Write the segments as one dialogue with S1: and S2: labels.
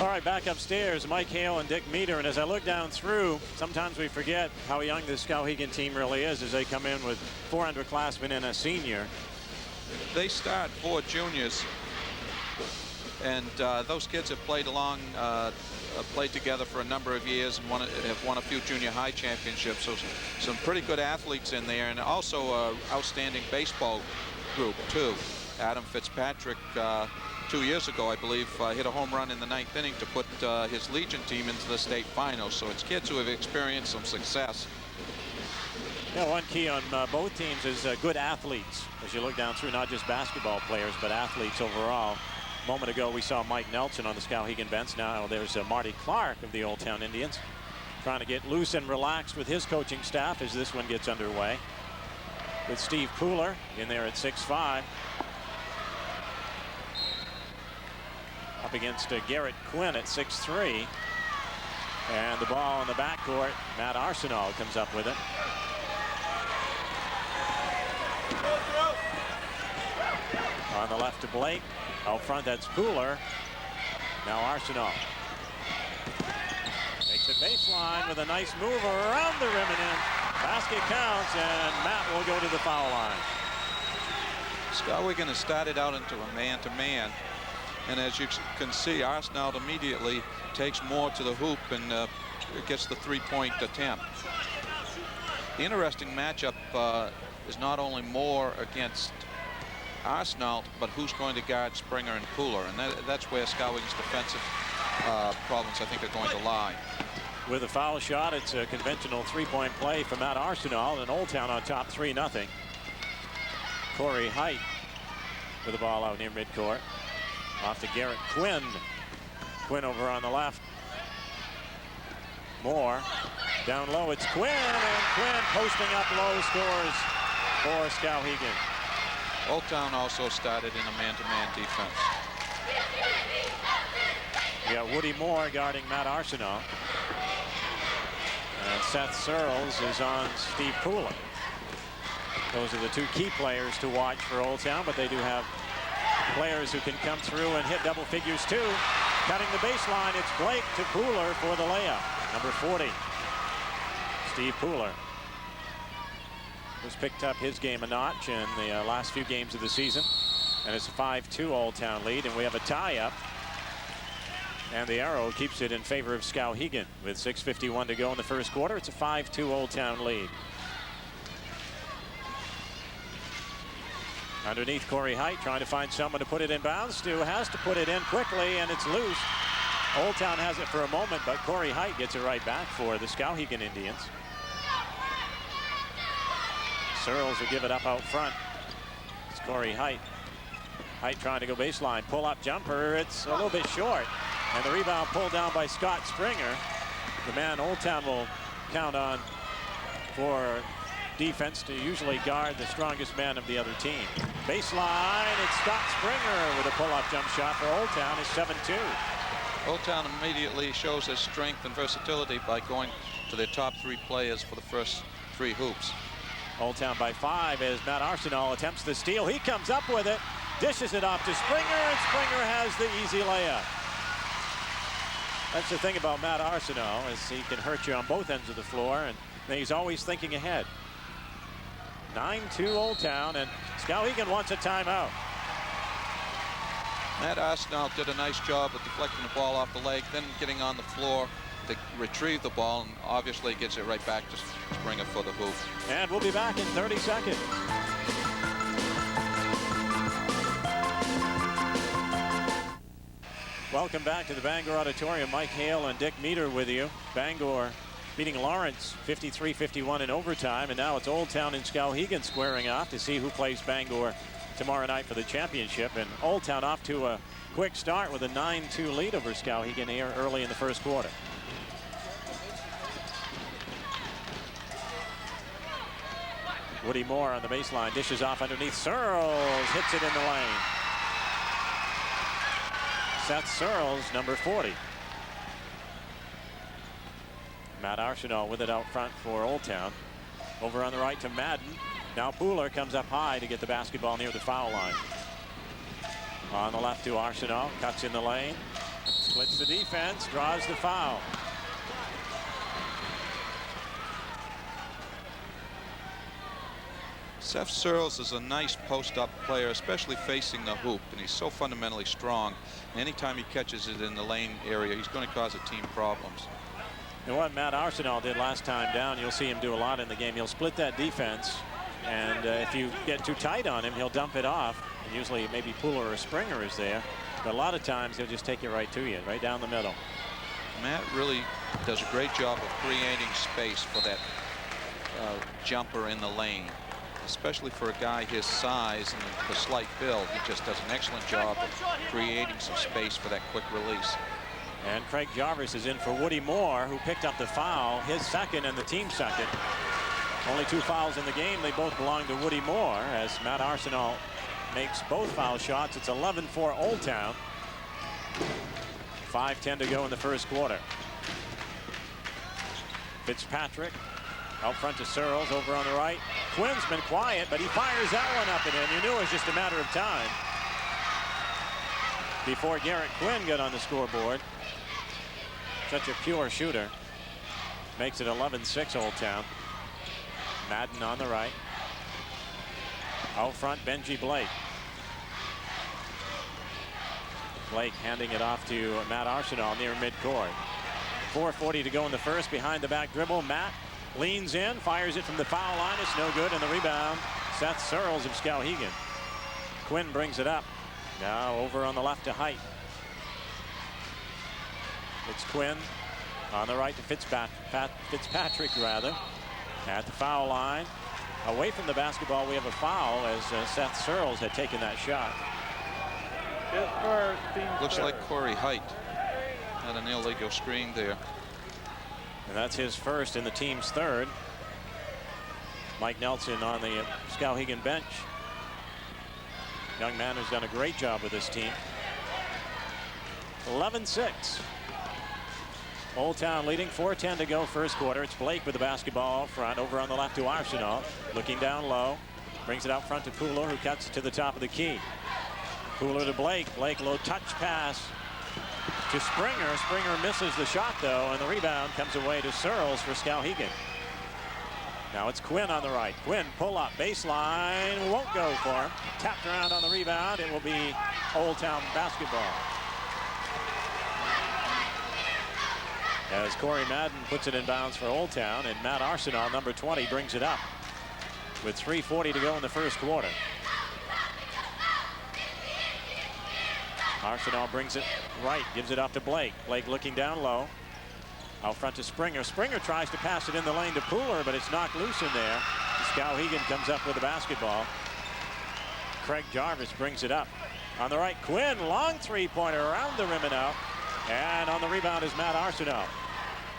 S1: All right, back upstairs, Mike Hale and Dick Meter. And as I look down through, sometimes we forget how young this Skowhegan team really is as they come in with 4 underclassmen and a senior.
S2: They start 4 juniors, and those kids have played played together for a number of years and have won a few junior high championships. So some pretty good athletes in there, and also an outstanding baseball group too. Adam Fitzpatrick, 2 years ago, I believe, hit a home run in the 9th inning to put his Legion team into the state finals. So it's kids who have experienced some success.
S1: Yeah, one key on both teams is good athletes. As you look down through, not just basketball players, but athletes overall. A moment ago, we saw Mike Nelson on the Skowhegan bench. Now there's Marty Clark of the Old Town Indians trying to get loose and relaxed with his coaching staff as this one gets underway. With Steve Pooler in there at 6'5". Up against Garrett Quinn at 6'3". And the ball in the backcourt. Matt Arsenault comes up with it. On the left to Blake. Out front, that's Pooler. Now Arsenault. Makes it baseline with a nice move around the rim and in. Basket counts, and Matt will go to the foul line.
S2: Skowhegan has started out into a man-to-man. And as you can see, Arsenault immediately takes more to the hoop and gets the three-point attempt. The interesting matchup is not only Moore against Arsenault, but who's going to guard Springer and Pooler. And that's where Skowhegan's defensive problems, I think, are going to lie.
S1: With a foul shot, it's a conventional three-point play for Matt Arsenault, and Old Town on top 3-0. Corey Height with the ball out near midcourt. Off to Garrett Quinn. Quinn over on the left. Moore. Down low, it's Quinn, and Quinn posting up low, scores for Skowhegan.
S2: Old Town also started in a man-to-man defense.
S1: We got Woody Moore guarding Matt Arsenault. And Seth Searles is on Steve Pooler. Those are the 2 key players to watch for Old Town, but they do have players who can come through and hit double figures too. Cutting the baseline, it's Blake to Pooler for the layup. Number 40, Steve Pooler. Has picked up his game a notch in the last few games of the season. And it's a 5-2 Old Town lead, and we have a tie-up. And the arrow keeps it in favor of Skowhegan with 6:51 to go in the first quarter. It's a 5-2 Old Town lead. Underneath, Corey Height trying to find someone to put it in bounds. Stu has to put it in quickly, and it's loose. Old Town has it for a moment, but Corey Height gets it right back for the Skowhegan Indians. Searles will give it up out front. It's Corey Height. Height trying to go baseline. Pull-up jumper. It's a little bit short. And the rebound pulled down by Scott Springer. The man Old Town will count on for defense to usually guard the strongest man of the other team. Baseline, it's Scott Springer with a pull-up jump shot for Old Town. It's 7-2.
S2: Old Town immediately shows his strength and versatility by going to their top 3 players for the first 3 hoops.
S1: Old Town by 5 as Matt Arsenault attempts the steal. He comes up with it, dishes it off to Springer, and Springer has the easy layup. That's the thing about Matt Arsenault, is he can hurt you on both ends of the floor, and he's always thinking ahead. 9-2 Old Town, and Skowhegan wants a timeout.
S2: Matt Arsenault did a nice job of deflecting the ball off the leg, then getting on the floor to retrieve the ball, and obviously gets it right back to Springer for the hoop.
S1: And we'll be back in 30 seconds. Welcome back to the Bangor Auditorium. Mike Hale and Dick Meter with you. Bangor beating Lawrence 53-51 in overtime, and now it's Old Town and Skowhegan squaring off to see who plays Bangor tomorrow night for the championship. And Old Town off to a quick start with a 9-2 lead over Skowhegan here early in the first quarter. Woody Moore on the baseline, dishes off underneath. Searles hits it in the lane. Seth Searles, number 40. Matt Arsenault with it out front for Old Town. Over on the right to Madden. Now Pooler comes up high to get the basketball near the foul line. On the left to Arsenault, cuts in the lane. Splits the defense, draws the foul.
S2: Seth Searles is a nice post-up player, especially facing the hoop, and he's so fundamentally strong. Anytime he catches it in the lane area, he's going to cause a team problems.
S1: And what Matt Arsenault did last time down, you'll see him do a lot in the game. He'll split that defense, and if you get too tight on him, he'll dump it off. And usually maybe Pooler or Springer is there, but a lot of times he'll just take it right to you, right down the middle.
S2: Matt really does a great job of creating space for that jumper in the lane, especially for a guy his size and the slight build. He just does an excellent job of creating some space for that quick release.
S1: And Craig Jarvis is in for Woody Moore, who picked up the foul, his second and the team second. Only 2 fouls in the game. They both belong to Woody Moore as Matt Arsenault makes both foul shots. It's 11-4 Old Town. 5:10 to go in the first quarter. Fitzpatrick out front to Searles over on the right. Quinn's been quiet, but he fires that one up and in. You knew it was just a matter of time before Garrett Quinn got on the scoreboard. Such a pure shooter. Makes it 11-6 Old Town. Madden on the right. Out front, Benji Blake. Blake handing it off to Matt Arsenault near midcourt. 4:40 to go in the first. Behind the back dribble, Matt leans in, fires it from the foul line. It's no good, and the rebound, Seth Searles of Skowhegan. Quinn brings it up. Now over on the left to Height. It's Quinn on the right to Fitzpatrick rather. At the foul line. Away from the basketball, we have a foul as Seth Searles had taken that shot.
S2: Looks like Corey Height had an illegal screen there.
S1: And that's his first and the team's third. Mike Nelson on the Skowhegan bench. Young man who's done a great job with this team. 11-6. Old Town leading, 4:10 to go first quarter. It's Blake with the basketball out front, over on the left to Arsenault. Looking down low. Brings it out front to Pooler, who cuts it to the top of the key. Pooler to Blake. Blake low touch pass to Springer. Springer misses the shot though, and the rebound comes away to Searles for Skowhegan. Now it's Quinn on the right. Quinn pull up baseline, won't go for him. Tapped around on the rebound. It will be Old Town basketball. As Corey Madden puts it in bounds for Old Town, and Matt Arsenault, number 20, brings it up with 3:40 to go in the first quarter. Arsenault brings it right, gives it off to Blake. Blake looking down low. Out front to Springer. Springer tries to pass it in the lane to Pooler, but it's knocked loose in there. Skowhegan comes up with the basketball. Craig Jarvis brings it up. On the right, Quinn, long three-pointer around the rim and out. And on the rebound is Matt Arsenault.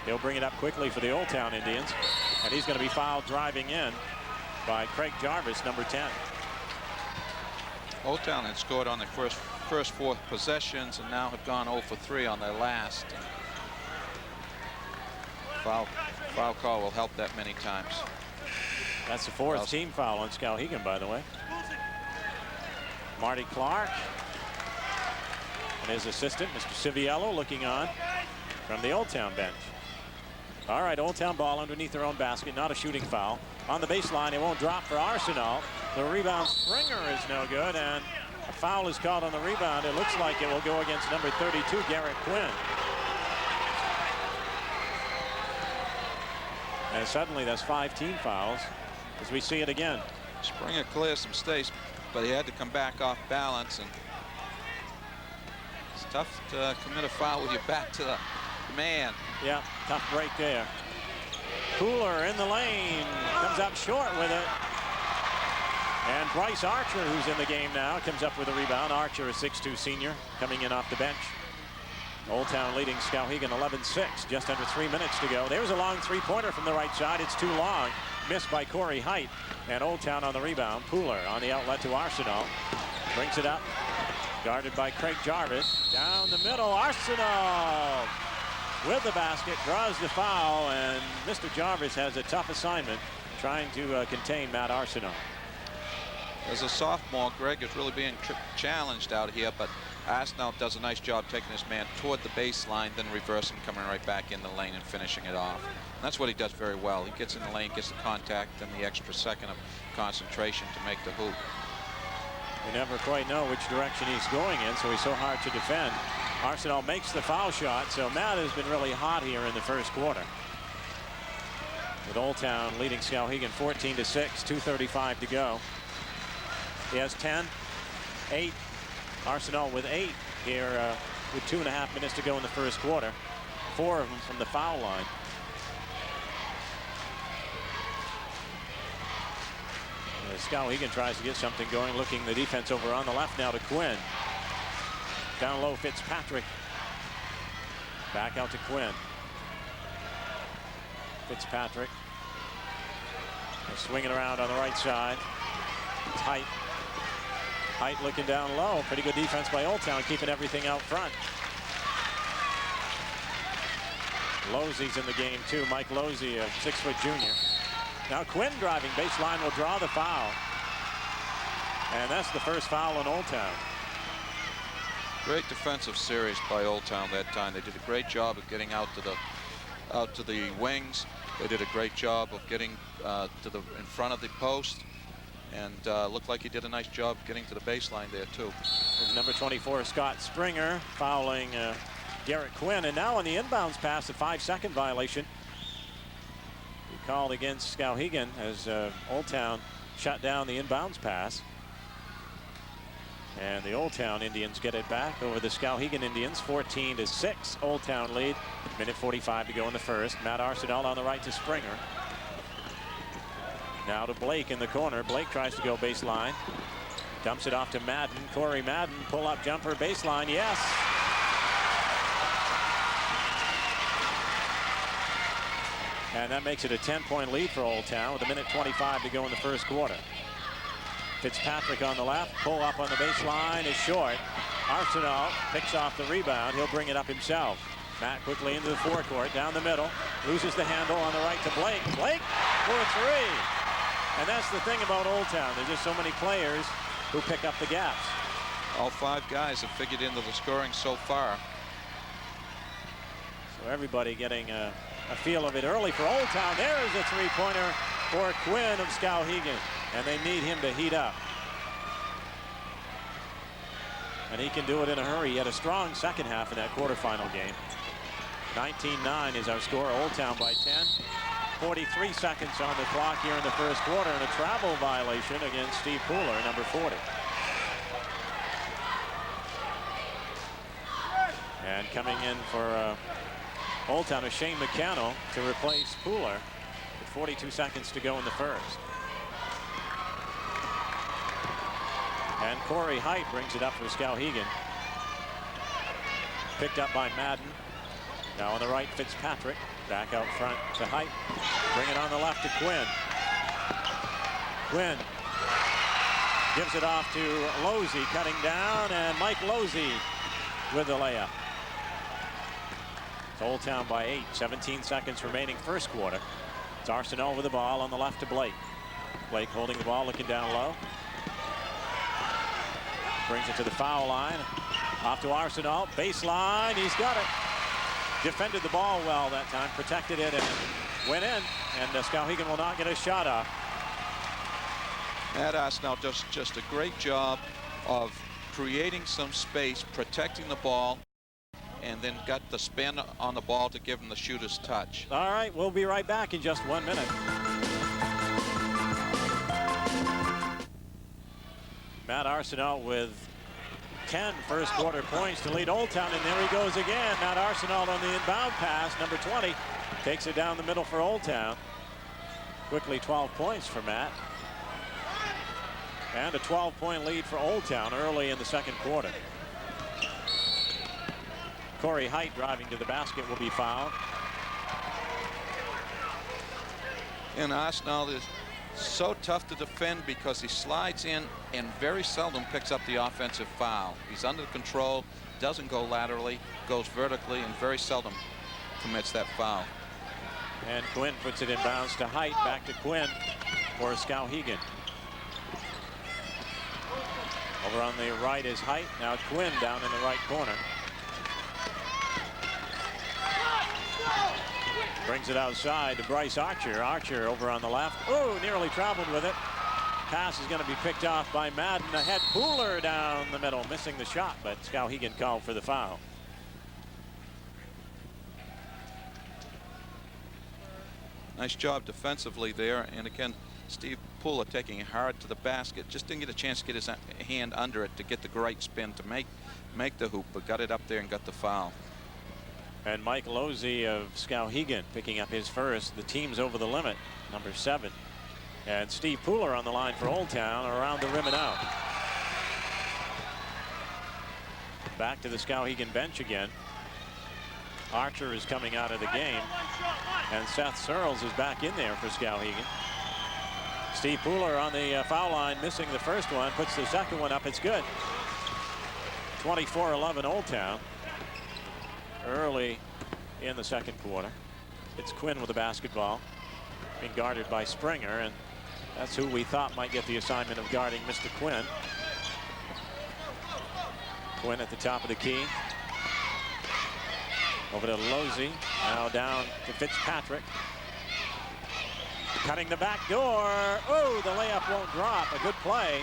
S1: He'll bring it up quickly for the Old Town Indians. And he's going to be fouled driving in by Craig Jarvis, number 10.
S2: Old Town had scored on their first 4 possessions and now have gone 0 for 3 on their last. Foul call will help that many times.
S1: That's the 4th team foul on Skowhegan, by the way. Marty Clark and his assistant, Mr. Civiello, looking on from the Old Town bench. All right, Old Town ball underneath their own basket, not a shooting foul. On the baseline, it won't drop for Arsenault. The rebound, Springer, is no good, and a foul is called on the rebound. It looks like it will go against number 32, Garrett Quinn. And suddenly that's 5 team fouls as we see it again.
S2: Springer clears some space, but he had to come back off balance, and it's tough to commit a foul with your back to the man.
S1: Yeah, tough break there. Pooler in the lane, comes up short with it. And Bryce Archer, who's in the game now, comes up with a rebound. Archer, a 6'2 senior, coming in off the bench. Old Town leading Skowhegan 11-6, just under 3 minutes to go. There's a long three-pointer from the right side. It's too long, missed by Corey Height. And Old Town on the rebound. Pooler on the outlet to Arsenault. Brings it up, guarded by Craig Jarvis. Down the middle, Arsenault with the basket, draws the foul, and Mr. Jarvis has a tough assignment trying to contain Matt Arsenault.
S2: As a sophomore, Greg is really being challenged out here, but Arsenault does a nice job taking his man toward the baseline, then reversing, coming right back in the lane and finishing it off. And that's what he does very well. He gets in the lane, gets the contact, and the extra second of concentration to make the hoop.
S1: You never quite know which direction he's going in, so he's so hard to defend. Arsenault makes the foul shot, so Matt has been really hot here in the first quarter. With Old Town leading Skowhegan 14-6, 2:35 to go. He has 10, 8. Arsenault with 8 here with 2.5 minutes to go in the first quarter. 4 of them from the foul line. Skowhegan tries to get something going, looking the defense over on the left now to Quinn. Down low, Fitzpatrick. Back out to Quinn. Fitzpatrick. They're swinging around on the right side. It's Height. Height looking down low. Pretty good defense by Old Town, keeping everything out front. Losey's in the game too. Mike Losey, a 6-foot junior. Now Quinn driving baseline will draw the foul. And that's the first foul on Old Town.
S2: Great defensive series by Old Town that time. They did a great job of getting out to the wings. They did a great job of getting in front of the post, and looked like he did a nice job getting to the baseline there too.
S1: There's number 24 Scott Springer fouling Garrett Quinn, and now on the inbounds pass, a 5-second violation called against Skowhegan as Old Town shut down the inbounds pass. And the Old Town Indians get it back over the Skowhegan Indians. 14-6 Old Town lead. Minute 45 to go in the first. Matt Arsenault on the right to Springer. Now to Blake in the corner. Blake tries to go baseline. Dumps it off to Madden. Corey Madden, pull-up jumper, baseline, yes. And that makes it a 10-point lead for Old Town with a minute 25 to go in the first quarter. Fitzpatrick on the left, pull up on the baseline is short. Arsenault picks off the rebound. He'll bring it up himself. Matt quickly into the forecourt, down the middle, loses the handle on the right to Blake. Blake for 3. And that's the thing about Old Town. There's just so many players who pick up the gaps.
S2: All 5 guys have figured into the scoring so far.
S1: So everybody getting a feel of it early for Old Town. There is a 3-pointer for Quinn of Skowhegan, and they need him to heat up. And he can do it in a hurry. He had a strong second half in that quarterfinal game. 19-9 is our score. Old Town by 10. 43 seconds on the clock here in the first quarter, and a travel violation against Steve Pooler, number 40. And coming in for Old Town is Shane McCannell to replace Pooler with 42 seconds to go in the first. And Corey Height brings it up for Skowhegan. Picked up by Madden. Now on the right, Fitzpatrick. Back out front to Height. Bring it on the left to Quinn. Quinn gives it off to Losey, cutting down, and Mike Losey with the layup. It's Old Town by 8. 17 seconds remaining first quarter. It's Arsenault with the ball on the left to Blake. Blake holding the ball, looking down low. Brings it to the foul line. Off to Arsenault. Baseline. He's got it. Defended the ball well that time. Protected it and went in. And Skowhegan will not get a shot off.
S2: Matt Arsenault does just a great job of creating some space, protecting the ball, and then got the spin on the ball to give him the shooter's touch.
S1: All right, we'll be right back in just 1 minute. Matt Arsenault with 10 first quarter points to lead Old Town, and there he goes again. Matt Arsenault on the inbound pass. Number 20 takes it down the middle for Old Town. Quickly 12 points for Matt. And a 12-point lead for Old Town early in the second quarter. Corey Height driving to the basket will be fouled.
S2: And Arsenault is so tough to defend because he slides in and very seldom picks up the offensive foul. He's under control, doesn't go laterally, goes vertically, and very seldom commits that foul.
S1: And Quinn puts it in bounds to Height, back to Quinn for Skowhegan. Over on the right is Height. Now Quinn down in the right corner. Brings it outside to Bryce Archer. Archer over on the left. Oh, nearly traveled with it. Pass is going to be picked off by Madden. Ahead, Pooler down the middle, missing the shot, but Skowhegan called for the foul.
S2: Nice job defensively there. And again, Steve Pooler taking it hard to the basket. Just didn't get a chance to get his hand under it to get the great spin to make the hoop, but got it up there and got the foul.
S1: And Mike Losey of Skowhegan picking up his first. The team's over the limit, number 7. And Steve Pooler on the line for Old Town, around the rim and out. Back to the Skowhegan bench again. Archer is coming out of the game. And Seth Searles is back in there for Skowhegan. Steve Pooler on the foul line, missing the first one, puts the second one up. It's good. 24-11 Old Town. Early in the second quarter. It's Quinn with the basketball, being guarded by Springer, and that's who we thought might get the assignment of guarding Mr. Quinn. Quinn at the top of the key. Over to Losey. Now down to Fitzpatrick. Cutting the back door. Oh, the layup won't drop. A good play.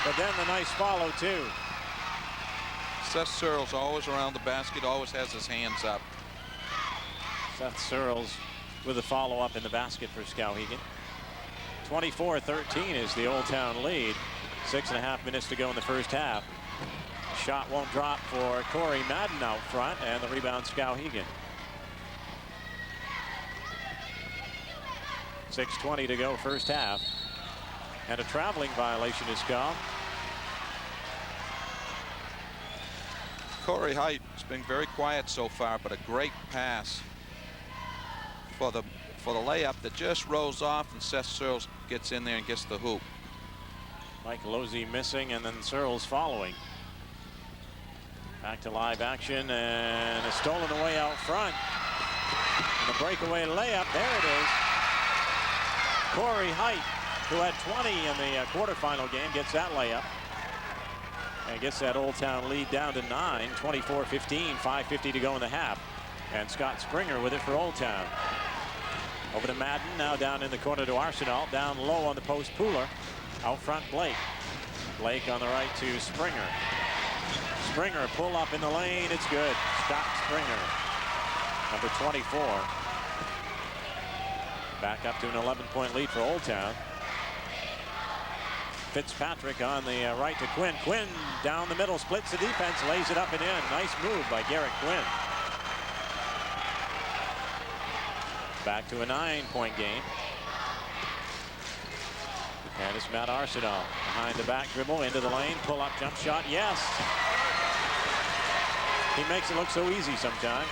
S1: But then the nice follow, too.
S2: Seth Searles always around the basket, always has his hands up.
S1: Seth Searles with a follow-up in the basket for Skowhegan. 24-13 is the Old Town lead. 6.5 minutes to go in the first half. Shot won't drop for Corey Madden out front, and the rebound Skowhegan. 6:20 to go first half. And a traveling violation is called.
S2: Corey Height has been very quiet so far, but a great pass for the layup that just rolls off, and Seth Searles gets in there and gets the hoop.
S1: Mike Losey missing, and then Searles following. Back to live action, and a stolen away out front. And the breakaway layup, there it is. Corey Height, who had 20 in the quarterfinal game, gets that layup. And gets that Old Town lead down to 9, 24-15, 5:50 to go in the half. And Scott Springer with it for Old Town. Over to Madden, now down in the corner to Arsenal. Down low on the post, Pooler. Out front, Blake. Blake on the right to Springer. Springer pull up in the lane, it's good. Scott Springer, number 24. Back up to an 11-point lead for Old Town. Fitzpatrick on the right to Quinn. Quinn down the middle, splits the defense, lays it up and in. Nice move by Garrett Quinn. Back to a 9-point game. And it's Matt Arsenal behind the back dribble into the lane, pull up jump shot. Yes. He makes it look so easy sometimes.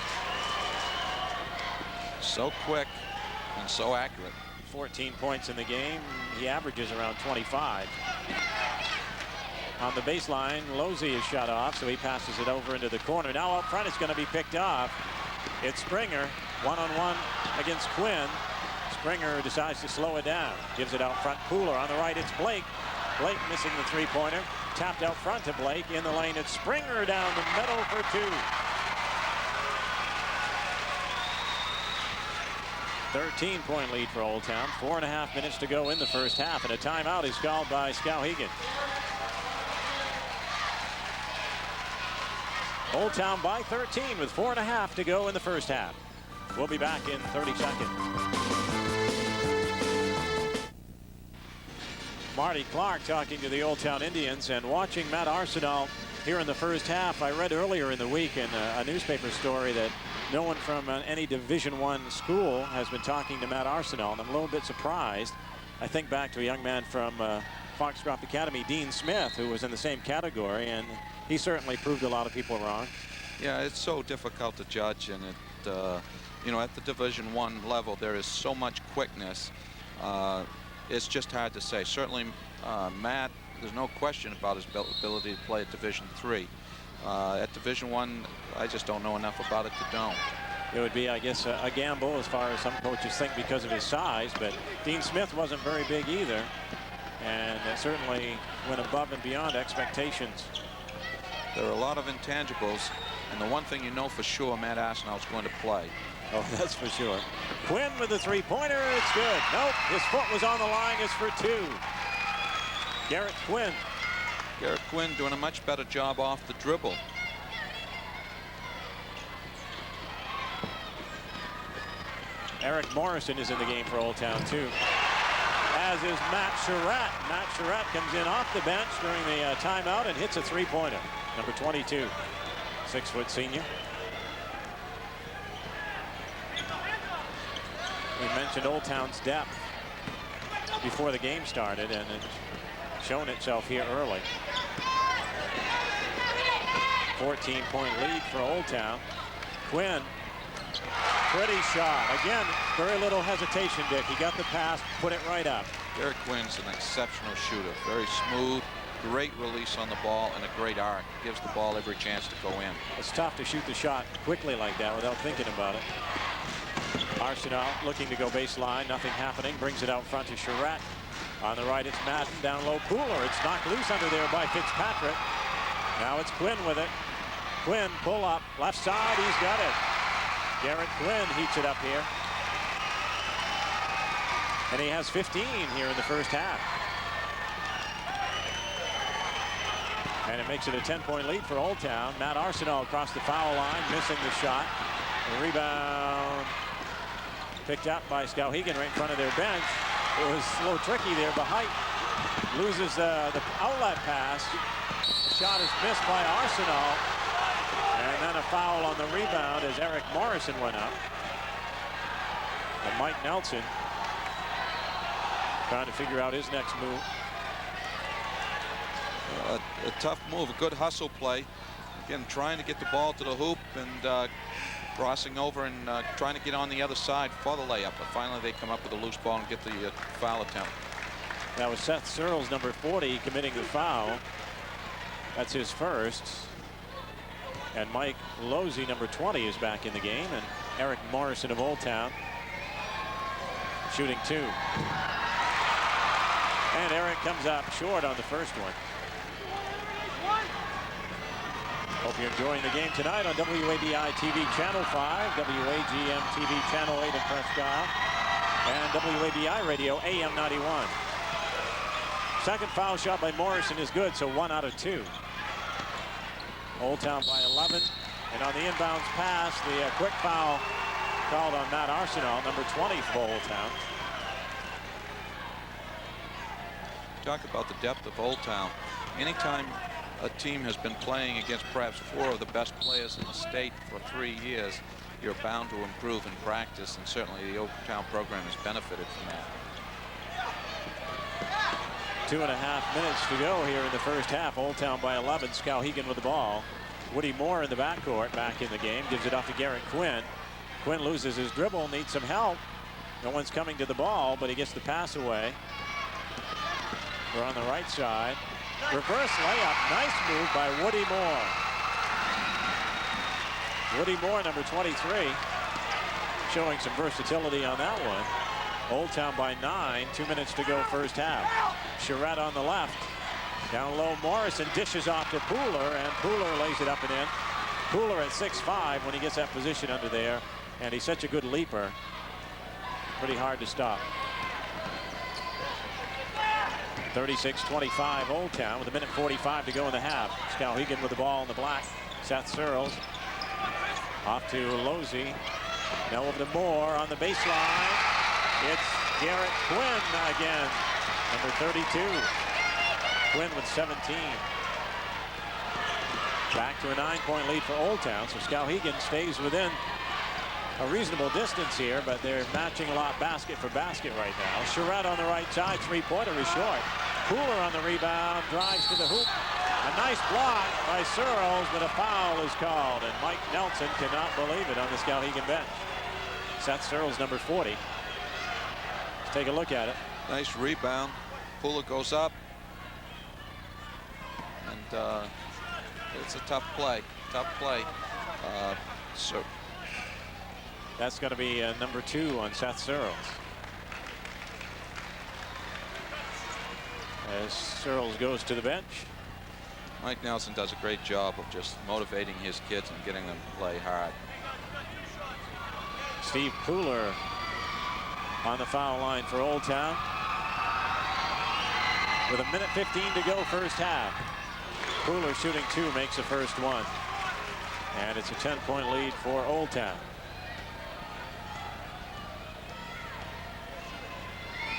S2: So quick and so accurate.
S1: 14 points in the game. He averages around 25. On the baseline, Losey is shut off, so he passes it over into the corner. Now up front, it's going to be picked off. It's Springer, one-on-one against Quinn. Springer decides to slow it down. Gives it out front. Pooler on the right, it's Blake. Blake missing the three-pointer. Tapped out front to Blake. In the lane, it's Springer down the middle for 2. 13-point lead for Old Town. 4.5 minutes to go in the first half, and a timeout is called by Skowhegan. Old Town by 13 with 4.5 to go in the first half. We'll be back in 30 seconds. Marty Clark talking to the Old Town Indians and watching Matt Arsenal here in the first half. I read earlier in the week in a newspaper story that no one from any Division I school has been talking to Matt Arsenal, and I'm a little bit surprised. I think back to a young man from Foxcroft Academy, Dean Smith, who was in the same category, and he certainly proved a lot of people wrong.
S2: Yeah, it's so difficult to judge, and you know, at the Division I level, there is so much quickness. It's just hard to say. Certainly, Matt, there's no question about his ability to play at Division III. At Division I just don't know enough about it to know.
S1: It would be, I guess, a gamble as far as some coaches think because of his size, but Dean Smith wasn't very big either. and certainly went above and beyond expectations.
S2: There are a lot of intangibles, and the one thing you know for sure, Matt Arsenault is going to play.
S1: Oh, that's for sure. Quinn with the three-pointer. It's good. Nope, his foot was on the line. It's for two. Garrett Quinn.
S2: Garrett Quinn doing a much better job off the dribble.
S1: Eric Morrison is in the game for Old Town, too, as is Matt Surratt. Matt Surratt comes in off the bench during the timeout and hits a three-pointer. Number 22, 6-foot senior. We mentioned Old Town's depth before the game started, and it's shown itself here early. 14-point lead for Old Town. Quinn. Pretty shot. Again, very little hesitation, Dick. He got the pass, put it right up.
S2: Garrett Quinn's an exceptional shooter. Very smooth, great release on the ball, and a great arc. Gives the ball every chance to go in.
S1: It's tough to shoot the shot quickly like that without thinking about it. Arsenault looking to go baseline. Nothing happening. Brings it out front to Surratt. On the right, it's Madden. Down low, Pooler. It's knocked loose under there by Fitzpatrick. Now it's Quinn with it. Quinn, pull up. Left side, he's got it. Garrett Quinn heats it up here. And he has 15 here in the first half. And it makes it a 10-point lead for Old Town. Matt Arsenault across the foul line, missing the shot. The rebound picked up by Skowhegan right in front of their bench. It was a little tricky there, but Height loses the outlet pass. The shot is missed by Arsenault. And then a foul on the rebound as Eric Morrison went up. And Mike Nelson trying to figure out his next move.
S2: A tough move, a good hustle play. Again, trying to get the ball to the hoop and crossing over and trying to get on the other side for the layup. But finally they come up with a loose ball and get the foul attempt.
S1: That was Seth Searles, number 40, committing the foul. That's his first. And Mike Losey, number 20, is back in the game. And Eric Morrison of Old Town shooting two. And Eric comes up short on the first one. Hope you're enjoying the game tonight on WADI TV Channel 5, WAGM TV Channel 8 in Presque Isle, and WABI Radio AM 91. Second foul shot by Morrison is good, so 1 out of 2. Old Town by 11. And on the inbounds pass, the quick foul called on Matt Arsenault, number 20 for Old Town.
S2: Talk about the depth of Old Town. Anytime a team has been playing against perhaps 4 of the best players in the state for 3 years, you're bound to improve in practice, and certainly the Old Town program has benefited from that.
S1: 2.5 minutes to go here in the first half. Old Town by 11. Skowhegan with the ball. Woody Moore in the backcourt, back in the game. Gives it off to Garrett Quinn. Quinn loses his dribble, needs some help. No one's coming to the ball, but he gets the pass away. We're on the right side. Reverse layup. Nice move by Woody Moore. Woody Moore, number 23, showing some versatility on that one. Old Town by 9. 2 minutes to go first half. Surratt on the left. Down low, Morrison dishes off to Pooler, and Pooler lays it up and in. Pooler at 6'5" when he gets that position under there, and he's such a good leaper. Pretty hard to stop. 36-25 Old Town with 1:45 to go in the half. Skowhegan with the ball in the black. Seth Searles off to Losey. Now over to Moore on the baseline. It's Garrett Quinn again, number 32. Quinn with 17. Back to a 9-point lead for Old Town. So Skowhegan stays within a reasonable distance here, but they're matching a lot basket for basket right now. Surratt on the right side, three-pointer is short. Pooler on the rebound, drives to the hoop. A nice block by Searles, but a foul is called, and Mike Nelson cannot believe it on the Skowhegan bench. Seth Searles, number 40. Let's take a look at it.
S2: Nice rebound. Pooler goes up, and it's a tough play. So
S1: that's going to be number 2 on Seth Searles. as Searles goes to the bench.
S2: Mike Nelson does a great job of just motivating his kids and getting them to play hard.
S1: Steve Pooler on the foul line for Old Town. With 1:15 to go first half. Pooler shooting 2 makes the first one. And it's a 10-point lead for Old Town.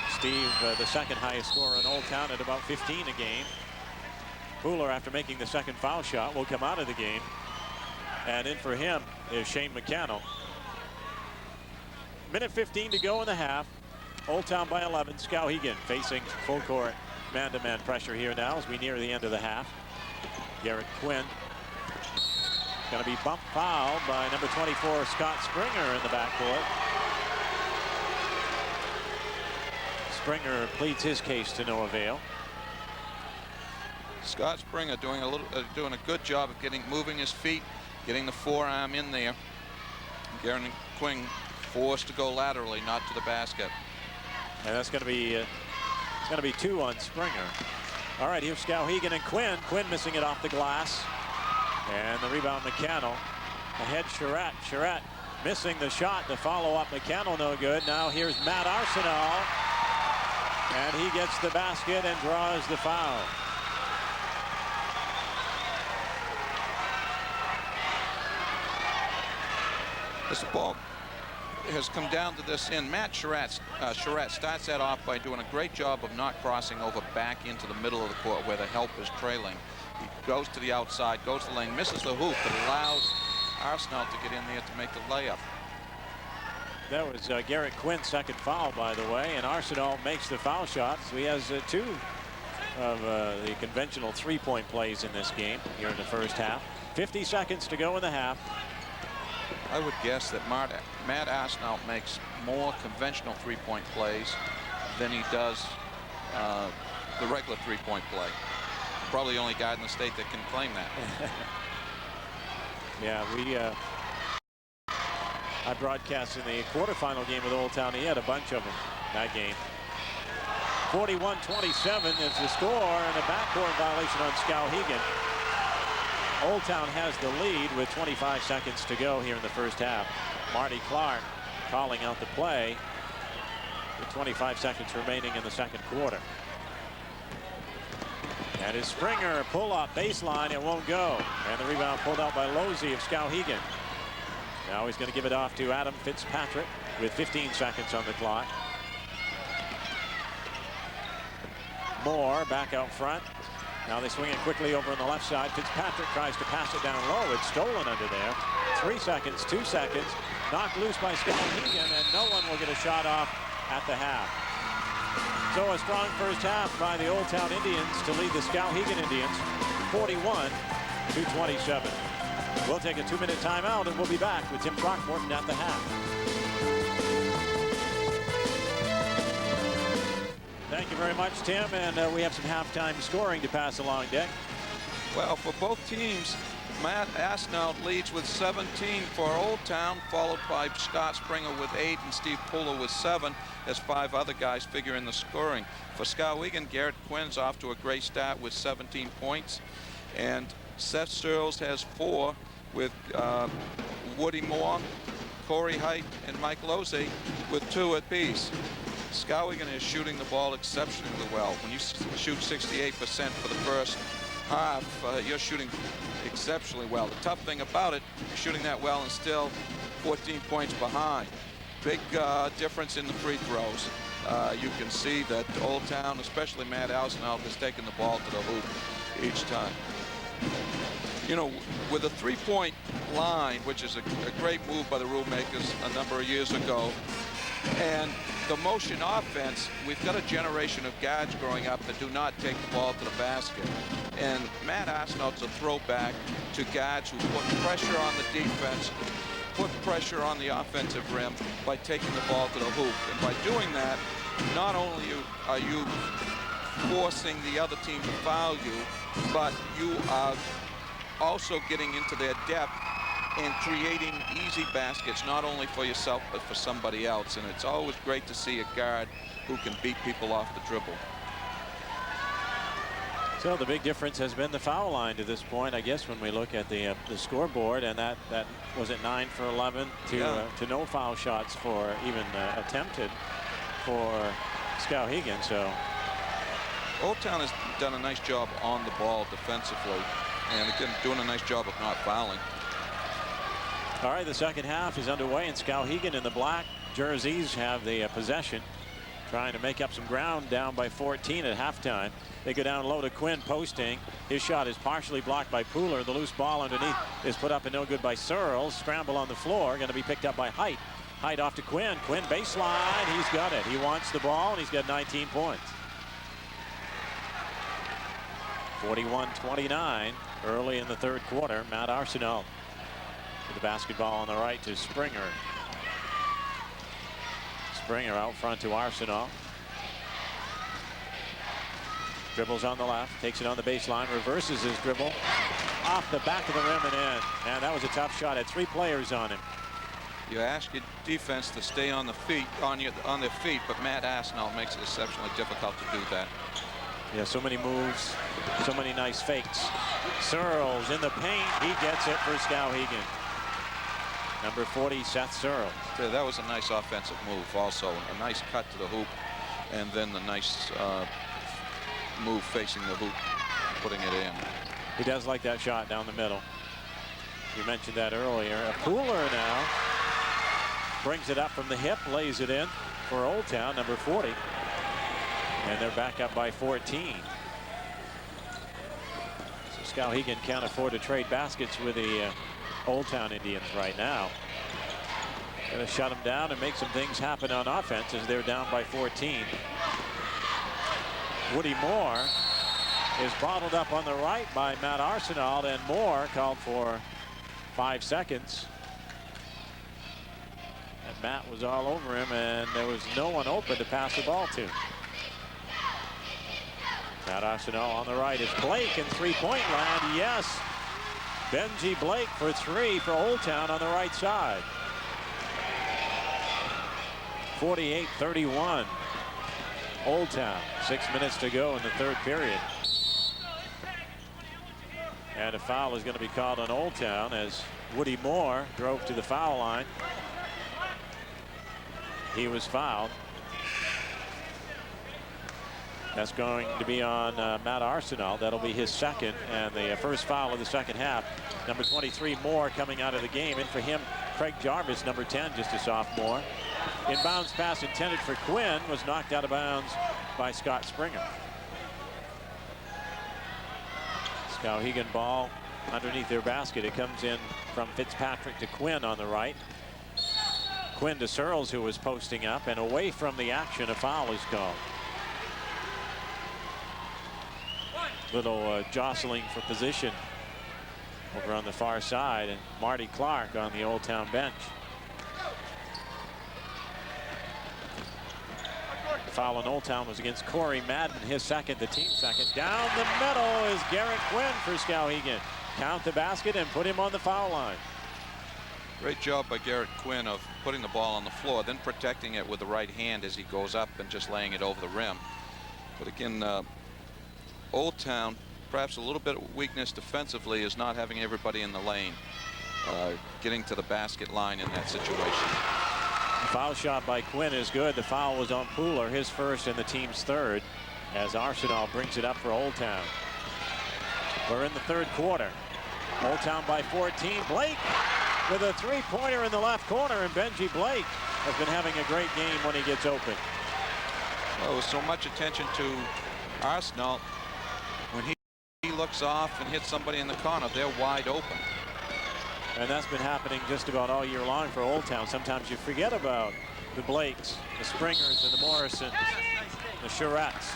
S1: Steve, the second highest scorer in Old Town at about 15 a game. Pooler, after making the second foul shot, will come out of the game. And in for him is Shane McCannell. 1:15 to go in the half. Old Town by 11. Skowhegan facing full court man-to-man pressure here now as we near the end of the half. Garrett Quinn going to be bump fouled by number 24 Scott Springer in the backcourt. Springer pleads his case to no avail.
S2: Scott Springer doing a good job of moving his feet, getting the forearm in there. Garrett Quinn forced to go laterally, not to the basket.
S1: And that's going to be it's going to be 2 on Springer. All right, here's Skowhegan and Quinn. Quinn missing it off the glass. And the rebound, McCannell. Ahead, Charette. Charette missing the shot to follow up. McCannell no good. Now here's Matt Arsenault. And he gets the basket and draws the foul.
S2: This ball has come down to this end. Matt Charette starts that off by doing a great job of not crossing over back into the middle of the court where the help is trailing. He goes to the outside, goes to the lane, misses the hoop, but allows Arsenault to get in there to make the layup.
S1: That was Garrett Quinn's second foul, by the way, and Arsenault makes the foul shot. So he has 2 of the conventional 3-point plays in this game here in the first half. 50 seconds to go in the half.
S2: I would guess that Matt Arsenault makes more conventional 3-point plays than he does the regular 3-point play. Probably the only guy in the state that can claim that.
S1: Yeah, I broadcast in the quarterfinal game with Old Town. He had a bunch of them that game. 41-27 is the score, and a backcourt violation on Skowhegan. Old Town has the lead with 25 seconds to go here in the first half. Marty Clark calling out the play with 25 seconds remaining in the second quarter. And his Springer pull-up baseline, it won't go. And the rebound pulled out by Losey of Skowhegan. Now he's going to give it off to Adam Fitzpatrick with 15 seconds on the clock. Moore back out front. Now they swing it quickly over on the left side. Fitzpatrick tries to pass it down low. It's stolen under there. 3 seconds, 2 seconds. Knocked loose by Skowhegan, and no one will get a shot off at the half. So a strong first half by the Old Town Indians to lead the Skowhegan Indians 41-27. We'll take a 2-minute timeout, and we'll be back with Tim Throckmorton at the half. Thank you very much, Tim, and we have some halftime scoring to pass along, Dick.
S2: Well, for both teams, Matt Arsenault leads with 17 for Old Town, followed by Scott Springer with 8 and Steve Pooler with 7, as 5 other guys figure in the scoring. For Skowhegan, Garrett Quinn's off to a great start with 17 points, and Seth Searles has 4 with Woody Moore, Corey Height, and Mike Losey with 2 apiece. Skowhegan is shooting the ball exceptionally well. When you shoot 68% for the first half, you're shooting exceptionally well. The tough thing about it, you're shooting that well and still 14 points behind. Big difference in the free throws. You can see that Old Town, especially Matt Arsenault, has taken the ball to the hoop each time. You know, with a 3-point line, which is a great move by the rule makers a number of years ago, and the motion offense, we've got a generation of guards growing up that do not take the ball to the basket. And Matt Arsenault's a throwback to guards who put pressure on the defense, put pressure on the offensive rim by taking the ball to the hoop. And by doing that, not only are you forcing the other team to foul you, but you are also getting into their depth and creating easy baskets, not only for yourself, but for somebody else. And it's always great to see a guard who can beat people off the dribble.
S1: So the big difference has been the foul line to this point, I guess, when we look at the scoreboard, and that was at 9 for 11 to no foul shots for even attempted for Skowhegan. So
S2: Old Town has done a nice job on the ball defensively, and again doing a nice job of not fouling.
S1: All right, the second half is underway, and Skowhegan in the black jerseys have the possession, trying to make up some ground down by 14 at halftime. They go down low to Quinn posting. His shot is partially blocked by Pooler. The loose ball underneath is put up and no good by Searles. Scramble on the floor, going to be picked up by Height. Height off to Quinn. Quinn baseline. He's got it. He wants the ball, and he's got 19 points. 41-29 early in the third quarter. Matt Arsenault with the basketball on the right to Springer. Springer out front to Arsenault. Dribbles on the left, takes it on the baseline, reverses his dribble off the back of the rim and in. And that was a tough shot. Had 3 players on him.
S2: You ask your defense to stay on the feet, on their feet, but Matt Arsenault makes it exceptionally difficult to do that.
S1: Yeah, so many moves, so many nice fakes. Searles in the paint. He gets it for Skowhegan. Number 40, Seth Searles.
S2: Yeah, that was a nice offensive move also. A nice cut to the hoop, and then the nice move facing the hoop, putting it in.
S1: He does like that shot down the middle. You mentioned that earlier. A Pooler now brings it up from the hip, lays it in for Old Town, number 40. And they're back up by 14. So Skowhegan can't afford to trade baskets with the Old Town Indians right now. Going to shut them down and make some things happen on offense as they're down by 14. Woody Moore is bottled up on the right by Matt Arsenault, and Moore called for 5 seconds. And Matt was all over him, and there was no one open to pass the ball to. Matt Arsenault on the right is Blake in three-point land. Yes. Benji Blake for 3 for Old Town on the right side. 48-31. Old Town. 6 minutes to go in the third period. And a foul is going to be called on Old Town as Woody Moore drove to the foul line. He was fouled. That's going to be on Matt Arsenault. That'll be his second, and the first foul of the second half. Number 23, Moore, coming out of the game. In for him, Craig Jarvis, number 10, just a sophomore. Inbounds pass intended for Quinn was knocked out of bounds by Scott Springer. Skowhegan ball underneath their basket. It comes in from Fitzpatrick to Quinn on the right. Quinn to Searles, who was posting up, and away from the action, a foul is called. Little jostling for position over on the far side, and Marty Clark on the Old Town bench. The foul on Old Town was against Corey Madden, his second, the team second. Down the middle is Garrett Quinn for Skowhegan. Count the basket and put him on the foul line.
S2: Great job by Garrett Quinn of putting the ball on the floor, then protecting it with the right hand as he goes up and just laying it over the rim. But again, Old Town, perhaps a little bit of weakness defensively is not having everybody in the lane, getting to the basket line in that situation.
S1: The foul shot by Quinn is good. The foul was on Pooler, his first and the team's third, as Arsenault brings it up for Old Town. We're in the third quarter. Old Town by 14. Blake with a three-pointer in the left corner, and Benji Blake has been having a great game when he gets open.
S2: Well, with so much attention to Arsenault, when he looks off and hits somebody in the corner, they're wide open.
S1: And that's been happening just about all year long for Old Town. Sometimes you forget about the Blakes, the Springers, and the Morrisons, the Charettes.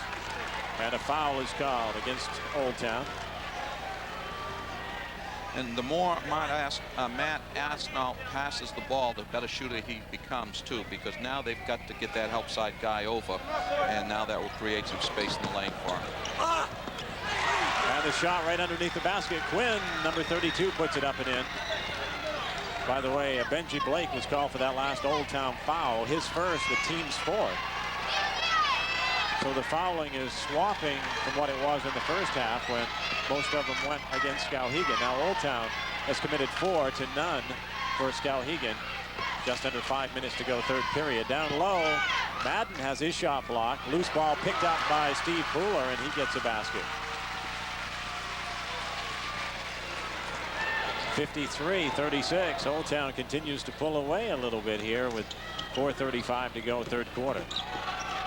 S1: And a foul is called against Old Town.
S2: And the more Matt Arsenault passes the ball, the better shooter he becomes, too, because now they've got to get that help side guy over, and now that will create some space in the lane for him.
S1: And the shot right underneath the basket. Quinn, number 32, puts it up and in. By the way, Benji Blake was called for that last Old Town foul, his first, the team's fourth. So So the fouling is swapping from what it was in the first half when most of them went against Skowhegan. Now Old Town has committed 4 to none for Skowhegan. Just under 5 minutes to go, third period. Down low, Madden has his shot blocked. Loose ball picked up by Steve Pooler, and he gets a basket. 53-36. Old Town continues to pull away a little bit here with 4:35 to go, third quarter.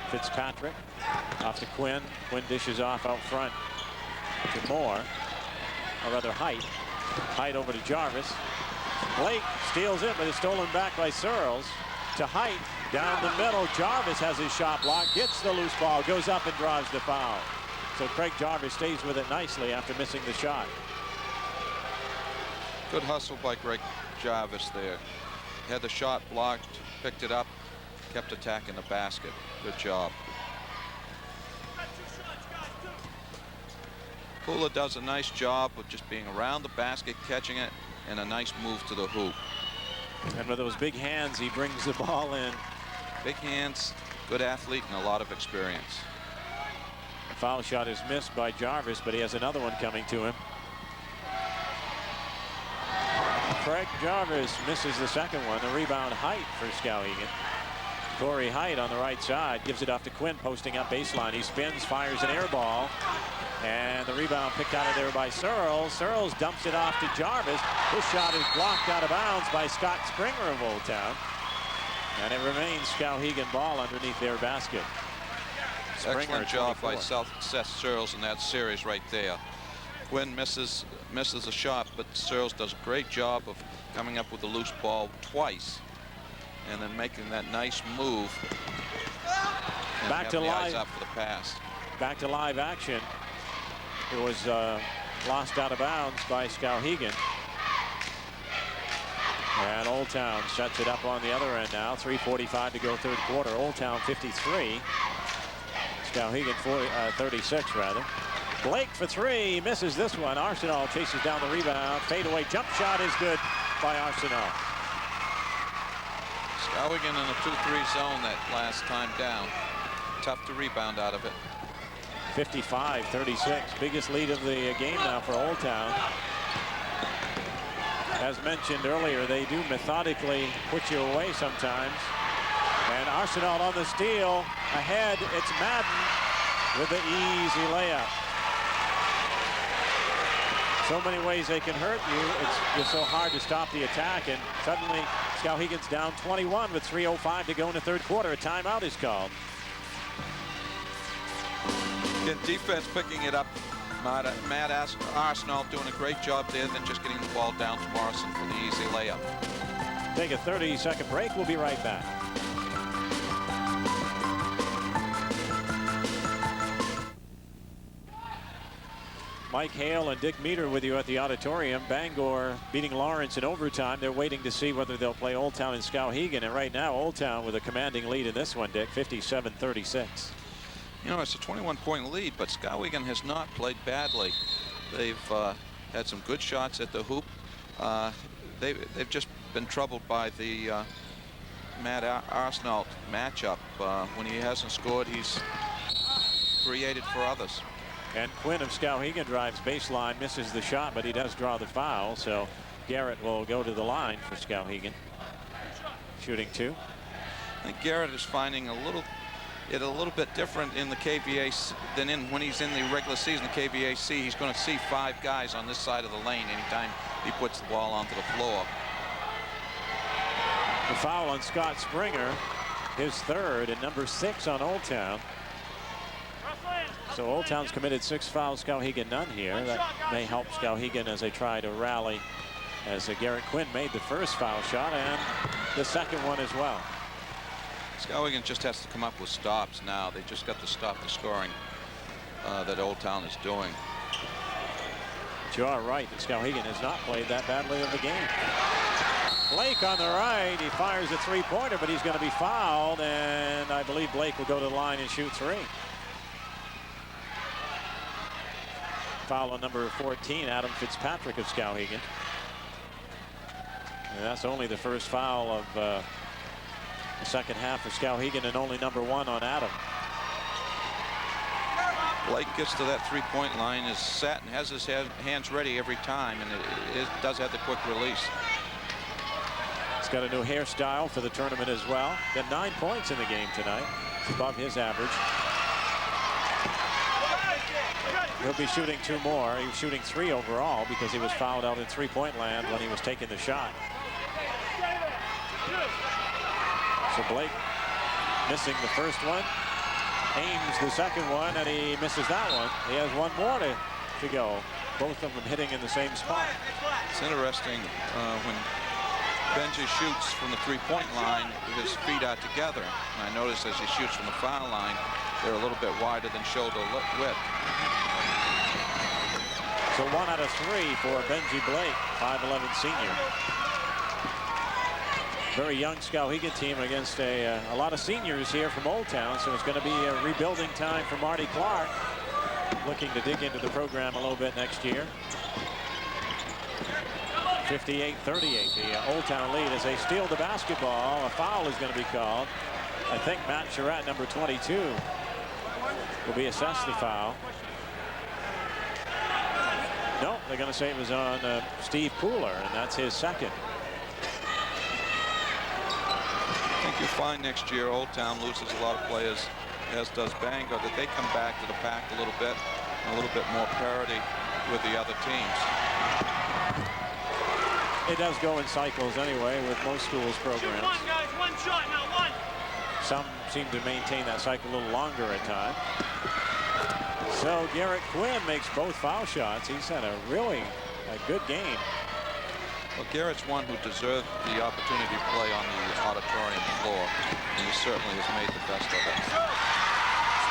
S1: Fitzpatrick off to Quinn. Quinn dishes off out front to Moore, or rather Height. Height over to Jarvis. Blake steals it, but it's stolen back by Searles. To Height, down the middle. Jarvis has his shot blocked, gets the loose ball, goes up and draws the foul. So Craig Jarvis stays with it nicely after missing the shot.
S2: Good hustle by Greg Jarvis there. Had the shot blocked, picked it up, kept attacking the basket. Good job. Pooler does a nice job of just being around the basket, catching it, and a nice move to the hoop.
S1: And with those big hands, he brings the ball in.
S2: Big hands, good athlete, and a lot of experience.
S1: The foul shot is missed by Jarvis, but he has another one coming to him. Craig Jarvis misses the second one. The rebound, Height for Skowhegan. Corey Height on the right side gives it off to Quinn, posting up baseline. He spins, fires an air ball, and the rebound picked out of there by Searles. Searles dumps it off to Jarvis. His shot is blocked out of bounds by Scott Springer of Old Town, and it remains Skowhegan ball underneath their basket. Springer,
S2: excellent job
S1: 24.
S2: by Seth Searles in that series right there. Quinn misses a shot, but Searles does a great job of coming up with a loose ball twice and then making that nice move.
S1: Back to live.
S2: Up for the pass.
S1: Back to live action. It was lost out of bounds by Skowhegan. And Old Town sets it up on the other end now. 3:45 to go, third quarter. Old Town 53. Skowhegan 36 rather. Blake for three, misses this one. Arsenal chases down the rebound. Fadeaway jump shot is good by Arsenal.
S2: Skowhegan in a 2-3 zone that last time down. Tough to rebound out of it.
S1: 55-36, biggest lead of the game now for Old Town. As mentioned earlier, they do methodically put you away sometimes. And Arsenal on the steal. Ahead, it's Madden with the easy layup. So many ways they can hurt you. It's just so hard to stop the attack, and suddenly Skowhegan's down 21 with 3:05 to go in the third quarter. A timeout is called.
S2: Again, defense picking it up. Matt Arsenal doing a great job there, then just getting the ball down to Morrison for the easy layup.
S1: Take a 30-second break. We'll be right back. Mike Hale and Dick Meter with you at the auditorium. Bangor beating Lawrence in overtime. They're waiting to see whether they'll play Old Town and Skowhegan. And right now, Old Town with a commanding lead in this one, Dick, 57-36.
S2: You know, it's a 21-point lead, but Skowhegan has not played badly. They've had some good shots at the hoop. They've just been troubled by the Matt Arsenal matchup. When he hasn't scored, he's created for others.
S1: And Quinn of Skowhegan drives baseline, misses the shot, but he does draw the foul. So Garrett will go to the line for Skowhegan. Shooting two.
S2: I think Garrett is finding a little bit different in the KVA than when he's in the regular season. The KVAC, he's going to see 5 guys on this side of the lane anytime he puts the ball onto the floor.
S1: The foul on Scott Springer, his third, and number 6 on Old Town. So Old Town's committed 6 fouls, Skowhegan none here. That may help Skowhegan as they try to rally, as Garrett Quinn made the first foul shot and the second one as well.
S2: Skowhegan just has to come up with stops now. They just got to stop the scoring that Old Town is doing.
S1: But you are right that Skowhegan has not played that badly of the game. Blake on the right, he fires a three-pointer, but he's going to be fouled, and I believe Blake will go to the line and shoot 3. Foul on number 14, Adam Fitzpatrick of Skowhegan. And that's only the first foul of the second half for Skowhegan, and only number 1 on Adam.
S2: Blake gets to that three-point line, is set, and has his hands ready every time, and it does have the quick release.
S1: He's got a new hairstyle for the tournament as well. Got 9 points in the game tonight. It's above his average. He'll be shooting 2 more. He was shooting 3 overall because he was fouled out in three-point land when he was taking the shot. So Blake missing the first one. Aims the second one, and he misses that one. He has 1 more to go. Both of them hitting in the same spot.
S2: It's interesting when Benji shoots from the three-point line with his feet out together. And I notice as he shoots from the foul line, they're a little bit wider than shoulder width.
S1: So 1 out of 3 for Benji Blake, 5'11" senior. Very young Skowhegan team against a lot of seniors here from Old Town, so it's going to be a rebuilding time for Marty Clark, looking to dig into the program a little bit next year. 58-38, the Old Town lead as they steal the basketball. A foul is going to be called. I think Matt Surratt, number 22, will be assessed the foul. No, they're going to say it was on Steve Pooler, and that's his second.
S2: I think you'll find next year Old Town loses a lot of players, as does Bangor, that they come back to the pack a little bit, a little bit more parity with the other teams.
S1: It does go in cycles anyway with most schools' programs.
S3: One, guys, 1 shot, now 1.
S1: Some seem to maintain that cycle a little longer at times. So Garrett Quinn makes both foul shots. He's had a really good game.
S2: Well, Garrett's one who deserved the opportunity to play on the auditorium floor, and he certainly has made the best of it.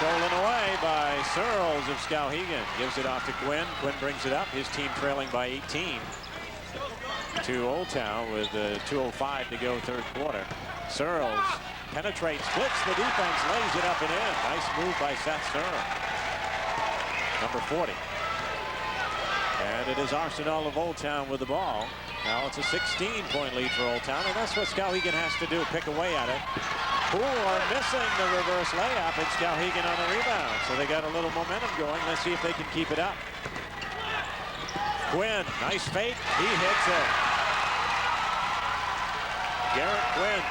S1: Stolen away by Searles of Skowhegan. Gives it off to Quinn. Quinn brings it up. His team trailing by 18 to Old Town with 2:05 to go third quarter. Searles penetrates, splits the defense, lays it up and in. Nice move by Seth Searles. Number 40. And it is Arsenal of Old Town with the ball. Now it's a 16-point lead for Old Town, and that's what Skowhegan has to do, pick away at it. Pooler missing the reverse layup, and Skowhegan on the rebound. So they got a little momentum going. Let's see if they can keep it up. Quinn, nice fake. He hits it. Garrett Quinn.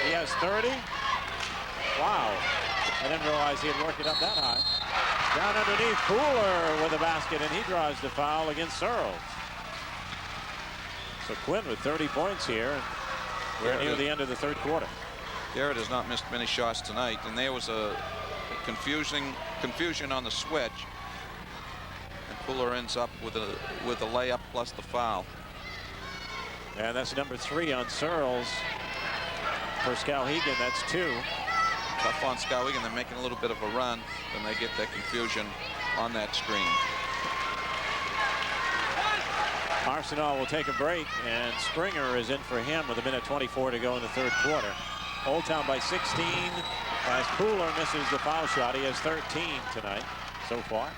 S1: He has 30. Wow. I didn't realize he had worked it up that high. Down underneath, Pooler with a basket, and he draws the foul against Searles. So Quinn with 30 points here. We're near the end of the third quarter.
S2: Garrett has not missed many shots tonight, and there was a confusion on the switch. And Pooler ends up with a layup plus the foul.
S1: And that's number 3 on Searles. For Skowhegan, that's 2.
S2: Tough on Skowhegan. They're making a little bit of a run, then they get that confusion on that screen.
S1: Arsenal will take a break, and Springer is in for him with 1:24 to go in the third quarter. Old Town by 16 as Pooler misses the foul shot. He has 13 tonight so far.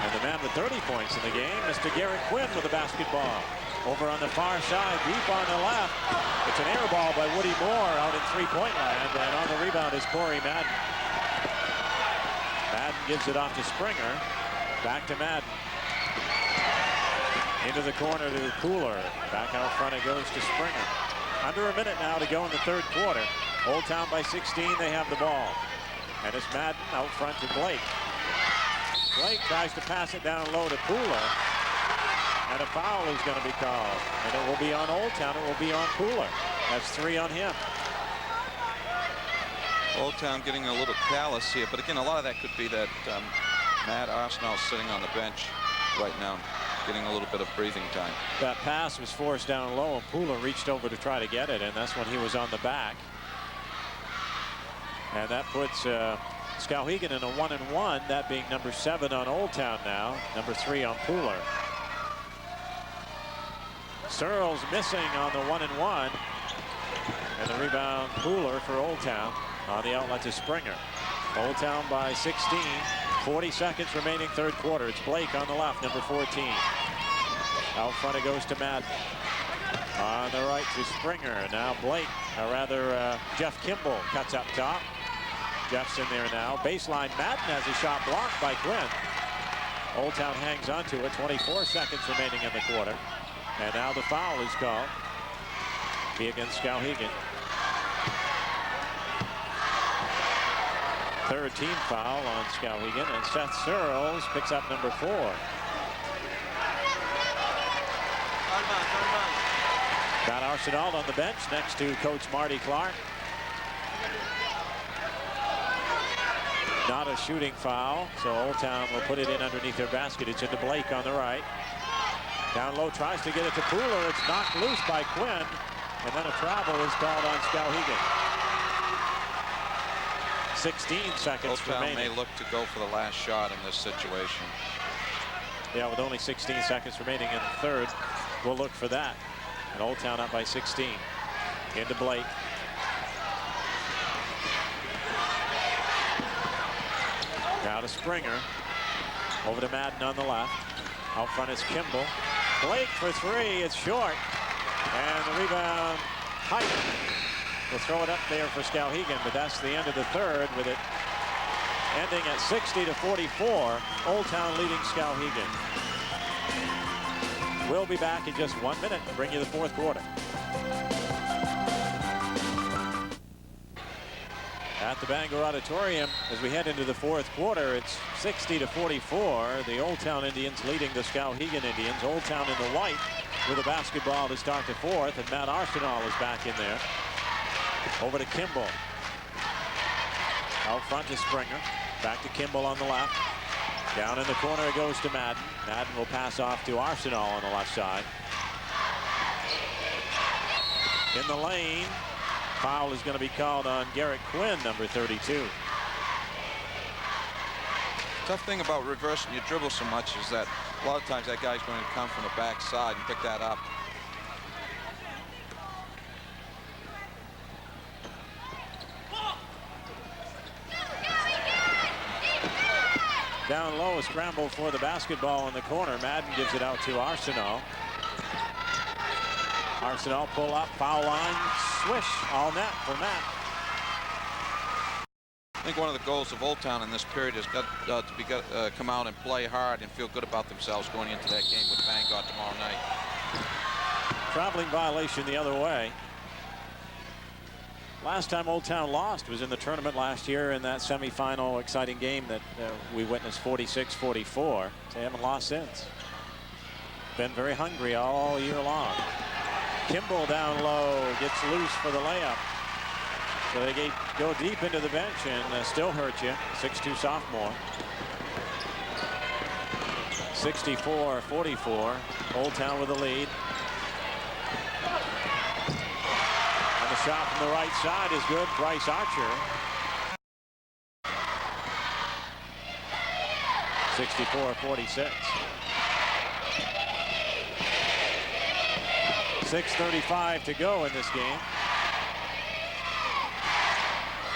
S1: And the man with 30 points in the game, Mr. Garrett Quinn with the basketball. Over on the far side, deep on the left. It's an air ball by Woody Moore out in three-point land, and on the rebound is Corey Madden. Madden gives it off to Springer. Back to Madden. Into the corner to Pooler. Back out front it goes to Springer. Under a minute now to go in the third quarter. Old Town by 16, they have the ball. And it's Madden out front to Blake. Blake tries to pass it down low to Pooler. And a foul is going to be called. And it will be on Old Town. It will be on Pooler. That's 3 on him.
S2: Old Town getting a little callous here. But again, a lot of that could be that Matt Arsenal sitting on the bench right now, getting a little bit of breathing time. That
S1: pass was forced down low, and Pooler reached over to try to get it, and that's when he was on the back. And that puts Skowhegan in a 1-and-1, that being number 7 on Old Town now, number 3 on Pooler. Searles missing on the 1-and-1, and the rebound Pooler for Old Town on the outlet to Springer. Old Town by 16, 40 seconds remaining third quarter. It's Blake on the left, number 14. Out front it goes to Madden. On the right to Springer. Now Blake, or rather Jeff Kimball cuts up top. Jeff's in there now. Baseline, Madden has a shot blocked by Quinn. Old Town hangs on to it. 24 seconds remaining in the quarter. And now the foul is called. Be against Skowhegan. Third team foul on Skowhegan, and Seth Searles picks up number 4. Got Arsenault on the bench next to Coach Marty Clark. Not a shooting foul, so Old Town will put it in underneath their basket. It's into Blake on the right. Down low, tries to get it to Pooler. It's knocked loose by Quinn, and then a travel is called on Skowhegan. 16 seconds remaining.
S2: Old Town may look to go for the last shot in this situation.
S1: Yeah, with only 16 seconds remaining in the third, we'll look for that. And Old Town up by 16. Into Blake. Now to Springer. Over to Madden on the left. Out front is Kimball. Blake for 3. It's short. And the rebound, Height will throw it up there for Skowhegan, but that's the end of the third, with it ending at 60-44. Old Town leading Skowhegan. We'll be back in just 1 minute to bring you the fourth quarter. At the Bangor Auditorium, as we head into the fourth quarter, it's 60-44. The Old Town Indians leading the Skowhegan Indians. Old Town in the white with a basketball to start the fourth, and Matt Arsenault is back in there. Over to Kimball. Out front to Springer. Back to Kimball on the left. Down in the corner it goes to Madden. Madden will pass off to Arsenault on the left side. In the lane. Foul is going to be called on Garrett Quinn, number 32.
S2: Tough thing about reversing your dribble so much is that a lot of times that guy's going to come from the backside and pick that up.
S1: Down low, a scramble for the basketball in the corner. Madden gives it out to Arsenault. Arsenault pull up, foul line, swish, all net for Matt.
S2: I think one of the goals of Old Town in this period has got to come out and play hard and feel good about themselves going into that game with Bangor tomorrow night.
S1: Traveling violation the other way. Last time Old Town lost was in the tournament last year in that semifinal exciting game that we witnessed, 46-44. They haven't lost since. Been very hungry all year long. Kimball down low, gets loose for the layup. So they go deep into the bench and still hurt you. 6'2" sophomore. 64-44. Old Town with the lead. And the shot from the right side is good. Bryce Archer. 64-46. 6:35 to go in this game.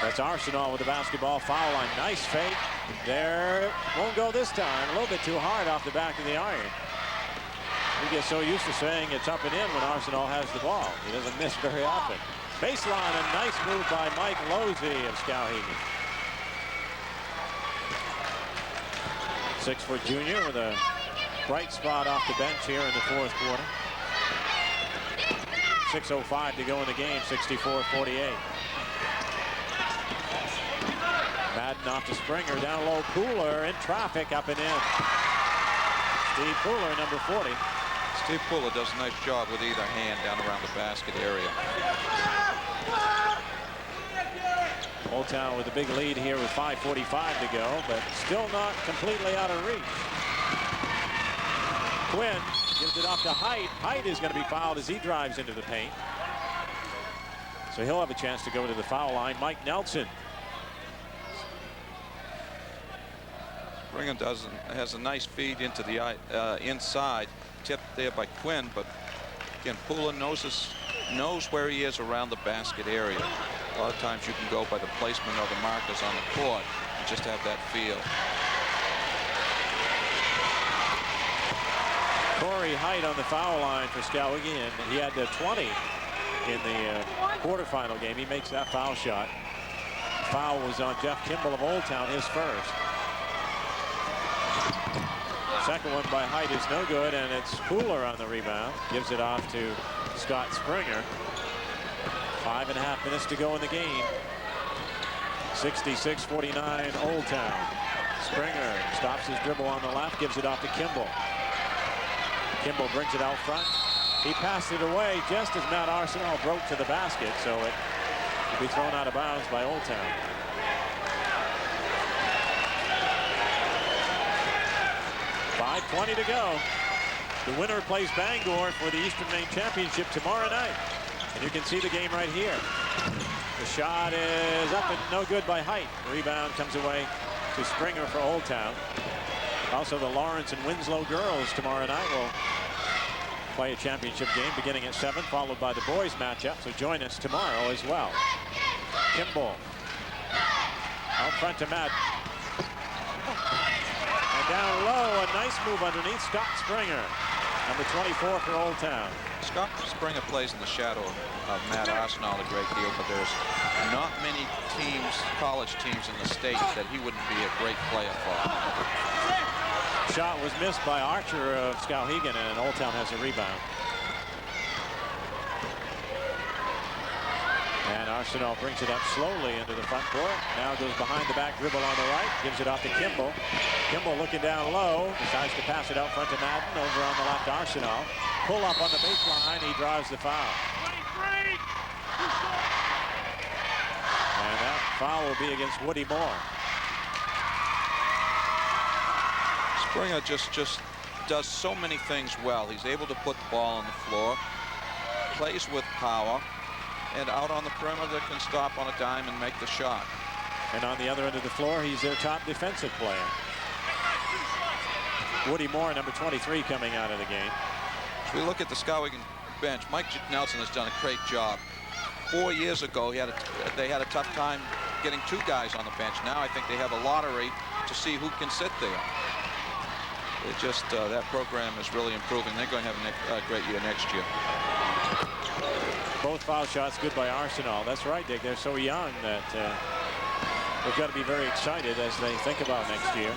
S1: That's Arsenault with the basketball, foul line. Nice fake. There. Won't go this time. A little bit too hard off the back of the iron. We get so used to saying it's up and in when Arsenault has the ball. He doesn't miss very often. Baseline, a nice move by Mike Losey of Skowhegan. 6-foot junior with a bright spot off the bench here in the fourth quarter. 6:05 to go in the game, 64-48. Madden off to Springer, down low, Pooler in traffic, up and in. Steve Pooler, number 40.
S2: Steve Pooler does a nice job with either hand down around the basket area.
S1: Old Town with a big lead here with 5:45 to go, but still not completely out of reach. Quinn gives it off to Height. Height is going to be fouled as he drives into the paint. So he'll have a chance to go to the foul line. Mike Nelson.
S2: Brigham has a nice feed into the inside, tipped there by Quinn, but again, Pooler knows where he is around the basket area. A lot of times you can go by the placement of the markers on the court and just have that feel.
S1: Corey Height on the foul line for Skowhegan. He had 20 in the quarterfinal game. He makes that foul shot. Foul was on Jeff Kimball of Old Town, his first. Second one by Height is no good, and it's Pooler on the rebound. Gives it off to Scott Springer. 5.5 minutes to go in the game. 66-49 Old Town. Springer stops his dribble on the left, gives it off to Kimball. Kimball brings it out front. He passed it away just as Matt Arsenal broke to the basket, so it will be thrown out of bounds by Old Town. .5:20 to go. The winner plays Bangor for the Eastern Maine Championship tomorrow night. And you can see the game right here. The shot is up and no good by Height. Rebound comes away to Springer for Old Town. Also, the Lawrence and Winslow girls tomorrow night will play a championship game beginning at 7, followed by the boys matchup. So join us tomorrow as well. Kimball out front to Matt. And down low, a nice move underneath Scott Springer, number 24 for Old Town.
S2: Scott Springer plays in the shadow of Matt Arsenal a great deal, but there's not many teams, college teams in the state that he wouldn't be a great player for.
S1: Shot was missed by Archer of Skowhegan, and Old Town has a rebound. And Arsenal brings it up slowly into the front court. Now goes behind the back dribble on the right, gives it off to Kimball. Kimball looking down low, decides to pass it out front to Madden. Over on the left, Arsenal. Pull up on the baseline, he draws the foul.
S3: 23.
S1: And that foul will be against Woody Moore.
S2: Springer just does so many things well. He's able to put the ball on the floor, plays with power, and out on the perimeter can stop on a dime and make the shot.
S1: And on the other end of the floor, he's their top defensive player. Woody Moore, number 23, coming out of the game.
S2: As we look at the Skowhegan bench, Mike Nelson has done a great job. 4 years ago, they had a tough time getting 2 guys on the bench. Now I think they have a lottery to see who can sit there. It just that program is really improving. They're going to have a great year next year.
S1: Both foul shots good by Arsenal. That's right, Dick. They're so young that they've got to be very excited as they think about next year.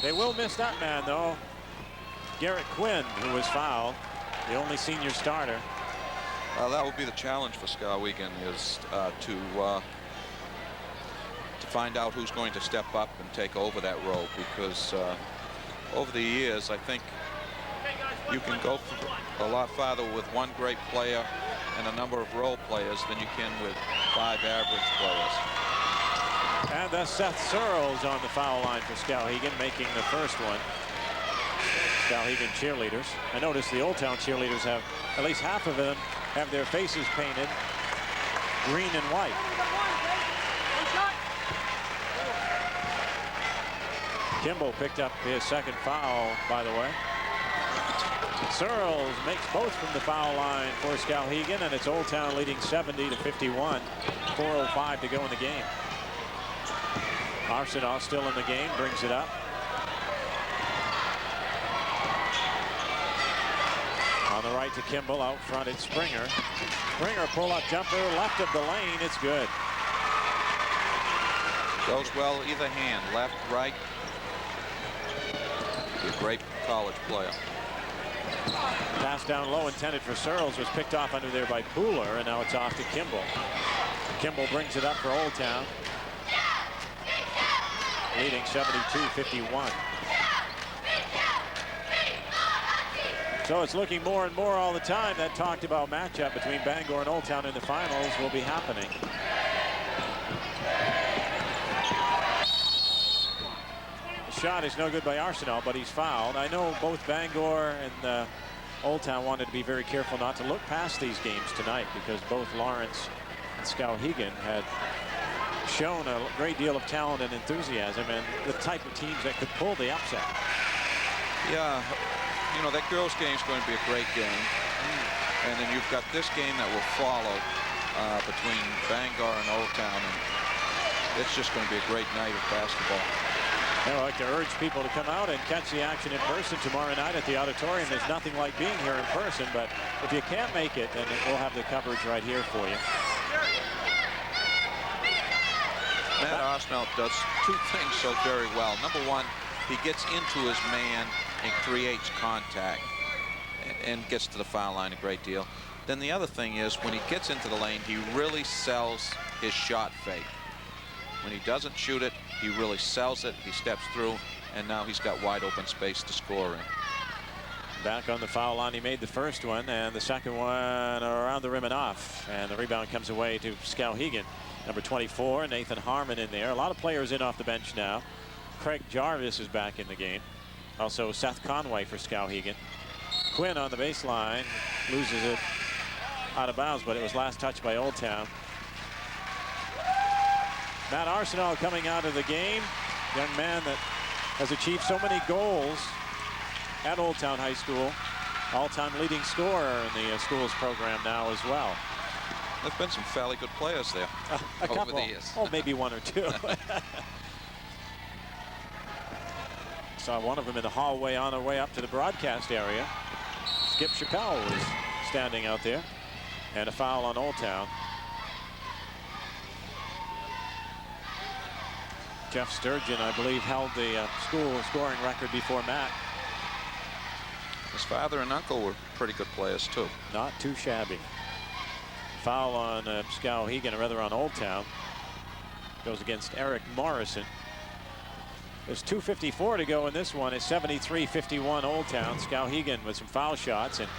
S1: They will miss that man, though. Garrett Quinn, who was fouled, the only senior starter.
S2: That will be the challenge for Skowhegan, is to find out who's going to step up and take over that role, because over the years, I think you can go a lot farther with one great player and a number of role players than you can with 5 average players.
S1: And that's Seth Searles on the foul line for Skowhegan, making the first one. Skowhegan cheerleaders. I noticed the Old Town cheerleaders have, at least half of them, have their faces painted green and white. Kimball picked up his second foul, by the way. Searles makes both from the foul line for Skowhegan, and it's Old Town leading 70-51. 4:05 to go in the game. Arsenal still in the game, brings it up. On the right to Kimball, out front it's Springer. Springer pull-up jumper, left of the lane, it's good.
S2: Goes well either hand, left, right. A great college player.
S1: Pass down low intended for Searles was picked off under there by Pooler, and now it's off to Kimball. Kimball brings it up for Old Town, leading 72-51. So it's looking more and more all the time. That talked about matchup between Bangor and Old Town in the finals will be happening. Shot is no good by Arsenal, but he's fouled. I know both Bangor and Old Town wanted to be very careful not to look past these games tonight, because both Lawrence and Skowhegan had shown a great deal of talent and enthusiasm and the type of teams that could pull the upset.
S2: Yeah, you know, that girls' game is going to be a great game. And then you've got this game that will follow between Bangor and Old Town. And it's just going to be a great night of basketball.
S1: I like to urge people to come out and catch the action in person tomorrow night at the auditorium. There's nothing like being here in person, but if you can't make it, then we'll have the coverage right here for you.
S2: Matt Arsenault does two things so very well. Number one, he gets into his man and creates contact and gets to the foul line a great deal. Then the other thing is when he gets into the lane, he really sells his shot fake. When he doesn't shoot it, he really sells it. He steps through, and now he's got wide open space to score in.
S1: Back on the foul line, he made the first one, and the second one around the rim and off. And the rebound comes away to Skowhegan. Number 24, Nathan Harmon in there. A lot of players in off the bench now. Craig Jarvis is back in the game. Also Seth Conway for Skowhegan. Quinn on the baseline, loses it out of bounds, but it was last touched by Old Town. Matt Arsenault coming out of the game. Young man that has achieved so many goals at Old Town High School. All-time leading scorer in the school's program now as well.
S2: There's been some fairly good players there
S1: a
S2: over
S1: couple.
S2: the years.
S1: Oh, maybe one or two. Saw one of them in the hallway on our way up to the broadcast area. Skip Chappelle was standing out there. And a foul on Old Town. Jeff Sturgeon, I believe, held the school scoring record before Matt.
S2: His father and uncle were pretty good players, too.
S1: Not too shabby. Foul on Skowhegan, or rather on Old Town. Goes against Eric Morrison. There's 2:54 to go in this one. It's 73-51 Old Town. Skowhegan with some foul shots, and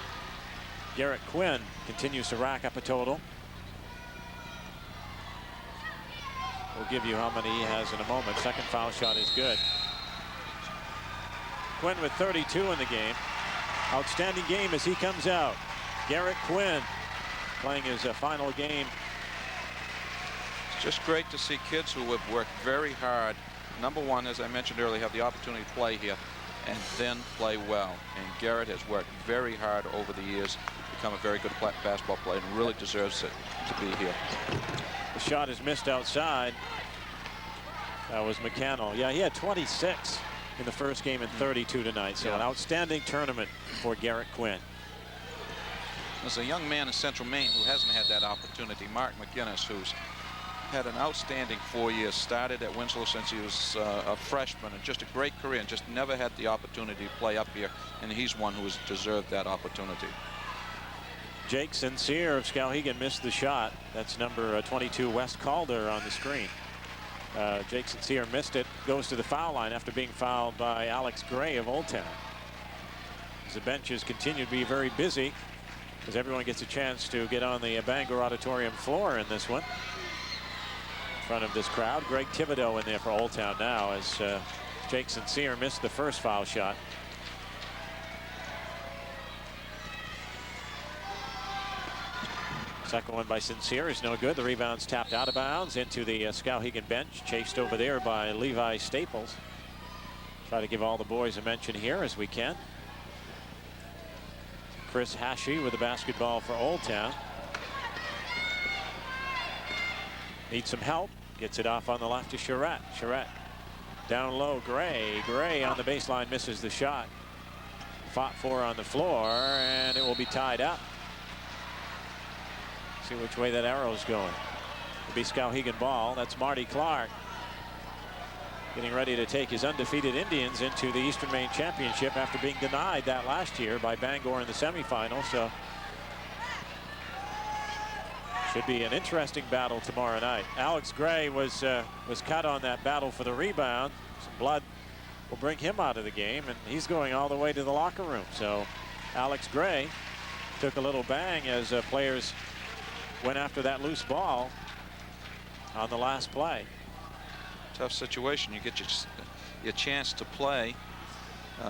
S1: Garrett Quinn continues to rack up a total. We'll give you how many he has in a moment. Second foul shot is good. Quinn with 32 in the game. Outstanding game as he comes out. Garrett Quinn playing his final game.
S2: It's just great to see kids who have worked very hard. Number one, as I mentioned earlier, have the opportunity to play here and then play well. And Garrett has worked very hard over the years, become a very good basketball player, and really deserves it to be here.
S1: The shot is missed outside. That was McCannell. Yeah, he had 26 in the first game and 32 tonight. So an outstanding tournament for Garrett Quinn.
S2: There's a young man in Central Maine who hasn't had that opportunity, Mark McGinnis, who's had an outstanding 4 years, started at Winslow since he was a freshman, and just a great career, and just never had the opportunity to play up here, and he's one who has deserved that opportunity.
S1: Jake Sincere of Skowhegan missed the shot. That's number 22, Wes Calder, on the screen. Jake Sincere missed it, goes to the foul line after being fouled by Alex Gray of Old Town. As the benches continue to be very busy, as everyone gets a chance to get on the Bangor Auditorium floor in this one. In front of this crowd, Greg Thibodeau in there for Old Town now, as Jake Sincere missed the first foul shot. Second one by Sincere is no good. The rebound's tapped out of bounds into the Skowhegan bench, chased over there by Levi Staples. Try to give all the boys a mention here as we can. Chris Hashi with the basketball for Old Town. Needs some help. Gets it off on the left to Charette. Charette down low. Gray. Gray on the baseline misses the shot. Fought for on the floor, and it will be tied up. See which way that arrow's going. It'll be Skowhegan ball. That's Marty Clark getting ready to take his undefeated Indians into the Eastern Maine Championship after being denied that last year by Bangor in the semifinals. So should be an interesting battle tomorrow night. Alex Gray was cut on that battle for the rebound. Some blood will bring him out of the game, and he's going all the way to the locker room. So Alex Gray took a little bang as players went after that loose ball on the last play.
S2: Tough situation. You get your chance to play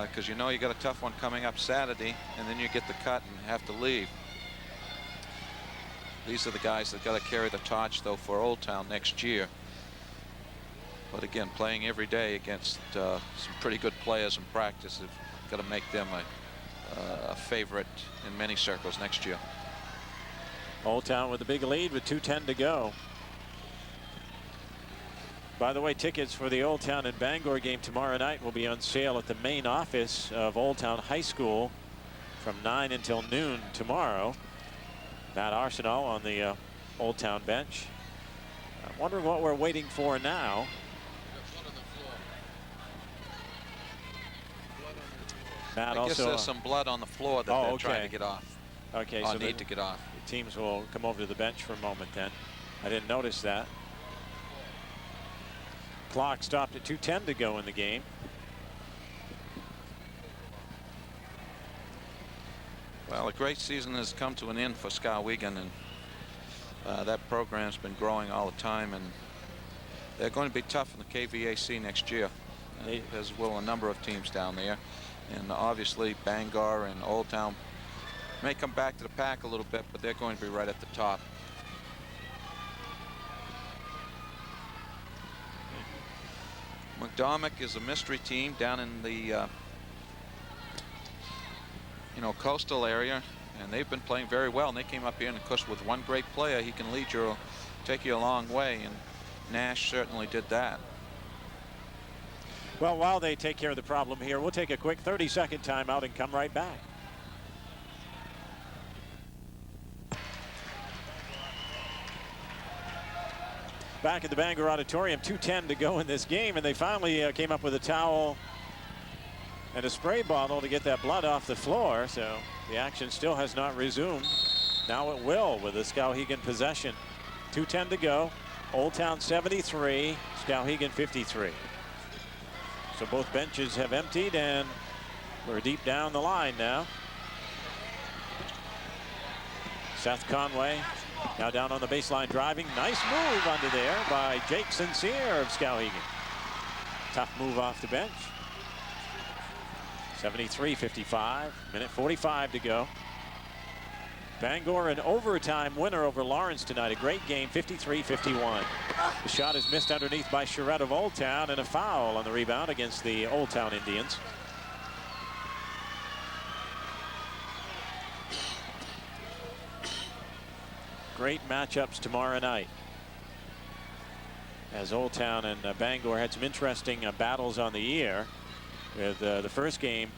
S2: because you know you got a tough one coming up Saturday, and then you get the cut and have to leave. These are the guys that got to carry the torch, though, for Old Town next year. But again, playing every day against some pretty good players in practice have got to make them a favorite in many circles next year.
S1: Old Town with a big lead with 2:10 to go. By the way, tickets for the Old Town and Bangor game tomorrow night will be on sale at the main office of Old Town High School from 9 until noon tomorrow. Matt Arsenault on the Old Town bench. I'm wondering what we're waiting for now. Matt
S2: I guess
S1: also
S2: there's some blood on the floor that they're trying to get off.
S1: Okay,
S2: or
S1: so
S2: need to get off.
S1: The teams will come over to the bench for a moment then. I didn't notice that. Clock stopped at 2:10 to go in the game.
S2: Well, a great season has come to an end for Skowhegan, and that program's been growing all the time, and they're going to be tough in the KVAC next year, as will a number of teams down there. And obviously Bangor and Old Town may come back to the pack a little bit, but they're going to be right at the top. McDormick is a mystery team down in the coastal area, and they've been playing very well, and they came up here, and of course with one great player he can take you a long way, and Nash certainly did that.
S1: Well, while they take care of the problem here, we'll take a quick 30-second timeout and come right back. Back at the Bangor Auditorium, 2:10 to go in this game, and they finally came up with a towel and a spray bottle to get that blood off the floor. So the action still has not resumed. Now it will with the Skowhegan possession. 2:10 to go. Old Town 73, Skowhegan 53. So both benches have emptied, and we're deep down the line now. Seth Conway now down on the baseline driving. Nice move under there by Jake Sincere of Skowhegan. Tough move off the bench. 73-55, minute 45 to go. Bangor an overtime winner over Lawrence tonight. A great game, 53-51. The shot is missed underneath by Charette of Old Town, and a foul on the rebound against the Old Town Indians. Great matchups tomorrow night, as Old Town and Bangor had some interesting battles on the year. With the first game,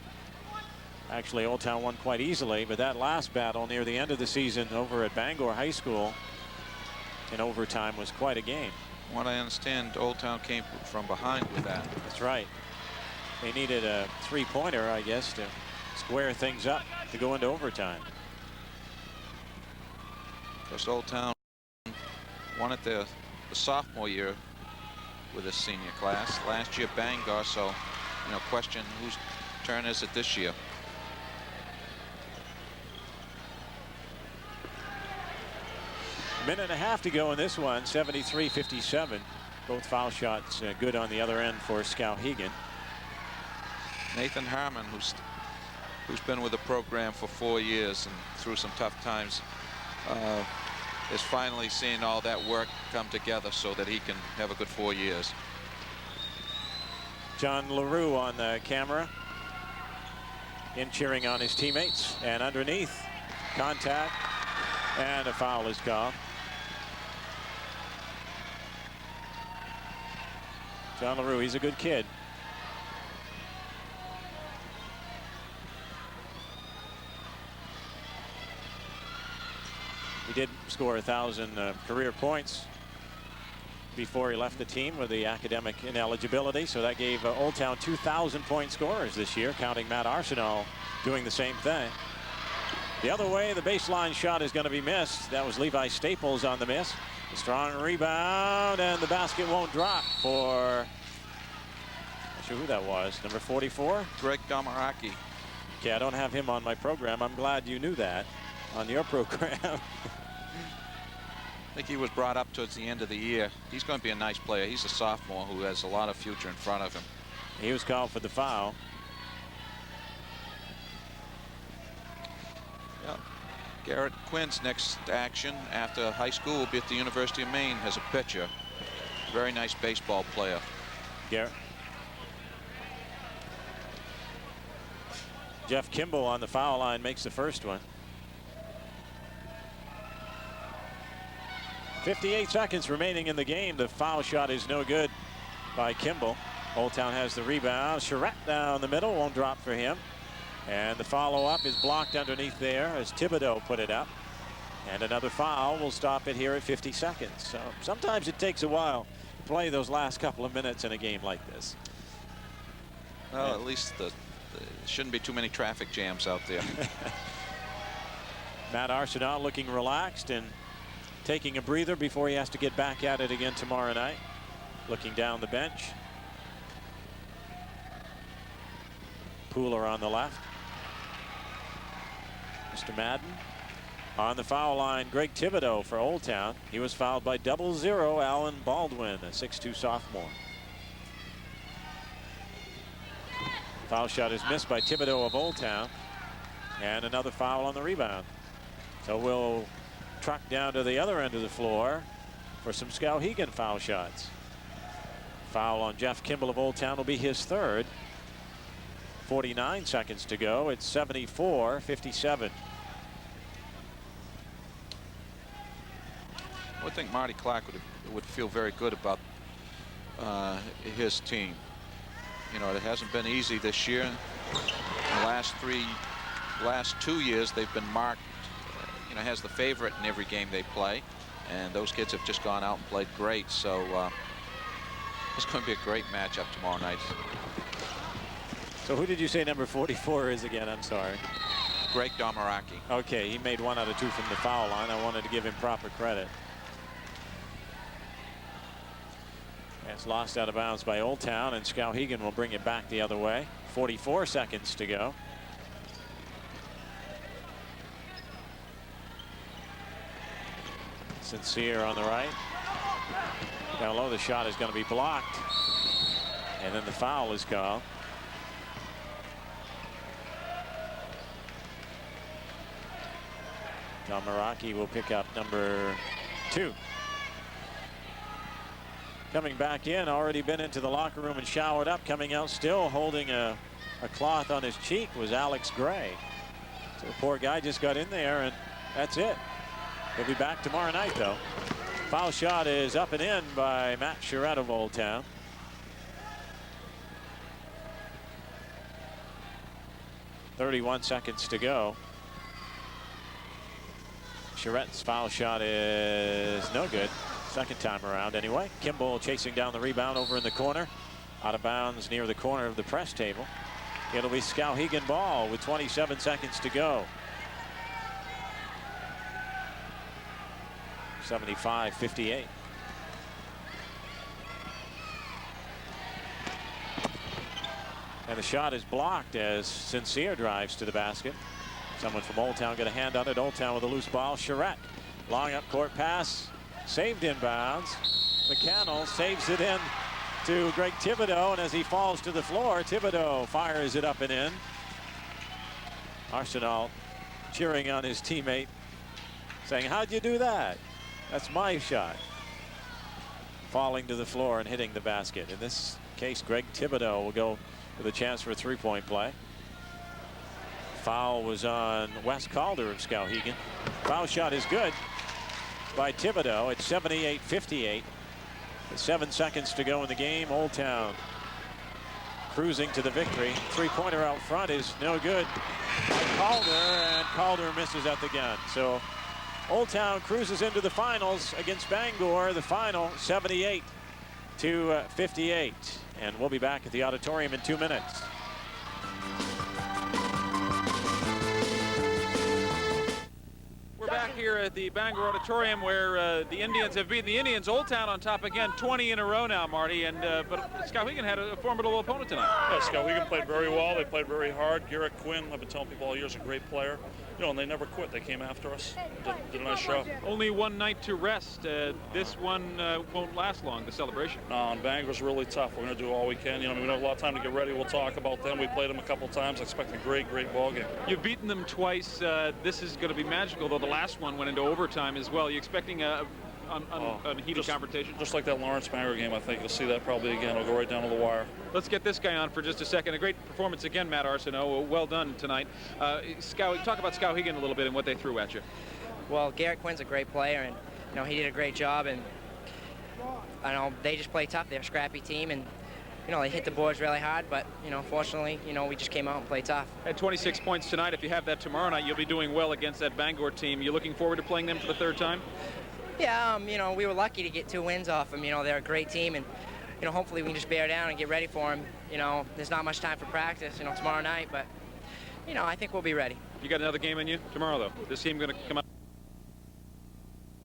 S1: actually Old Town won quite easily, but that last battle near the end of the season over at Bangor High School in overtime was quite a game.
S2: What I understand, Old Town came from behind with that.
S1: That's right. They needed a three-pointer, I guess, to square things up to go into overtime.
S2: Because Old Town won it the sophomore year with his senior class. Last year Bangor, so question whose turn is it this year.
S1: Minute and a half to go in this one, 73-57. Both foul shots good on the other end for Skowhegan.
S2: Nathan Harmon, who's been with the program for 4 years and through some tough times, is finally seeing all that work come together so that he can have a good 4 years.
S1: John LaRue on the camera, in cheering on his teammates, and underneath, contact, and a foul is called. John LaRue, he's a good kid. He did score 1,000 career points before he left the team with the academic ineligibility, so that gave Old Town 2,000-point scorers this year, counting Matt Arsenault doing the same thing. The other way, the baseline shot is going to be missed. That was Levi Staples on the miss. A strong rebound, and the basket won't drop for, I'm not sure who that was, number 44?
S2: Greg Domaraki.
S1: Okay, I don't have him on my program. I'm glad you knew that on your program.
S2: I think he was brought up towards the end of the year. He's going to be a nice player. He's a sophomore who has a lot of future in front of him.
S1: He was called for the foul.
S2: Yeah. Garrett Quinn's next action after high school will be at the University of Maine as a pitcher. Very nice baseball player.
S1: Garrett. Jeff Kimball on the foul line makes the first one. 58 seconds remaining in the game. The foul shot is no good. by Kimball. Old Town has the rebound. Charette down the middle, won't drop for him. And the follow-up is blocked underneath there as Thibodeau put it up. And another foul will stop it here at 50 seconds. So sometimes it takes a while to play those last couple of minutes in a game like this.
S2: Well, at least there shouldn't be too many traffic jams out there.
S1: Matt Arsenault looking relaxed and taking a breather before he has to get back at it again tomorrow night. Looking down the bench. Pooler on the left. Mr. Madden on the foul line. Greg Thibodeau for Old Town. He was fouled by 00 Alan Baldwin, a 6'2 sophomore. Foul shot is missed by Thibodeau of Old Town. And another foul on the rebound. So we'll truck down to the other end of the floor for some Skowhegan foul shots. Foul on Jeff Kimball of Old Town will be his third. 49 seconds to go. It's 74-57.
S2: I would think Marty Clark would feel very good about his team. You know, it hasn't been easy this year. The last 2 years they've been marked, you know, has the favorite in every game they play, and those kids have just gone out and played great. So it's going to be a great matchup tomorrow night.
S1: So who did you say number 44 is again? I'm sorry.
S2: Greg Domaraki.
S1: Okay, he made 1 out of 2 from the foul line. I wanted to give him proper credit. It's lost out of bounds by Old Town, and Skowhegan will bring it back the other way. 44 seconds to go. Sincere on the right. Down low, the shot is going to be blocked. And then the foul is called. Domaraki will pick up number 2. Coming back in, already been into the locker room and showered up. Coming out still holding a cloth on his cheek was Alex Gray. So the poor guy just got in there, and that's it. He'll be back tomorrow night, though. Foul shot is up and in by Matt Charette of Old Town. .31 seconds to go. Charette's foul shot is no good. Second time around anyway. Kimball chasing down the rebound over in the corner. Out of bounds near the corner of the press table. It'll be Skowhegan ball with 27 seconds to go. 75-58. And the shot is blocked as Sincere drives to the basket. Someone from Old Town got a hand on it. Old Town with a loose ball. Charette, long up court pass, saved inbounds. McCannell saves it in to Greg Thibodeau, and as he falls to the floor, Thibodeau fires it up and in. Arsenault cheering on his teammate, saying, "How'd you do that? That's my shot." Falling to the floor and hitting the basket. In this case, Greg Thibodeau will go with a chance for a three-point play. Foul was on Wes Calder of Skowhegan. Foul shot is good by Thibodeau. It's 78-58. With 7 seconds to go in the game. Old Town cruising to the victory. Three-pointer out front is no good by Calder, and Calder misses at the gun. So Old Town cruises into the finals against Bangor. The final 78-58. And we'll be back at the auditorium in 2 minutes.
S4: We're back here at the Bangor Auditorium where the Indians have beaten the Indians. Old Town on top again, 20 in a row now, Marty. And but Skowhegan had a formidable opponent tonight.
S5: Yeah, Skowhegan played very well. They played very hard. Garrett Quinn, I've been telling people all year, is a great player. You know, and they never quit. They came after us. Did a nice job.
S4: Only one night to rest. This one won't last long, the celebration.
S5: No, and Bangor's really tough. We're going to do all we can. You know, we don't have a lot of time to get ready. We'll talk about them. We played them a couple times. I expect a great, great ball game.
S4: You've beaten them twice. This is going to be magical, though the last one went into overtime as well. Are you expecting a heated confrontation?
S5: Just like that Lawrence Bangor game, I think you'll see that probably again. It'll go right down to the wire.
S4: Let's get this guy on for just a second. A great performance again, Matt Arsenault. Well done tonight. Talk about Skowhegan a little bit and what they threw at you.
S6: Well, Garrett Quinn's a great player, and you know he did a great job. And I know they just play tough. They're a scrappy team, and they hit the boards really hard. But unfortunately, we just came out and played tough.
S4: At 26 points tonight. If you have that tomorrow night, you'll be doing well against that Bangor team. You looking forward to playing them for the third time?
S6: Yeah, we were lucky to get 2 wins off them. They're a great team, and hopefully we can just bear down and get ready for them. There's not much time for practice, tomorrow night, but I think we'll be ready.
S4: You got another game in you tomorrow, though. This team going to come out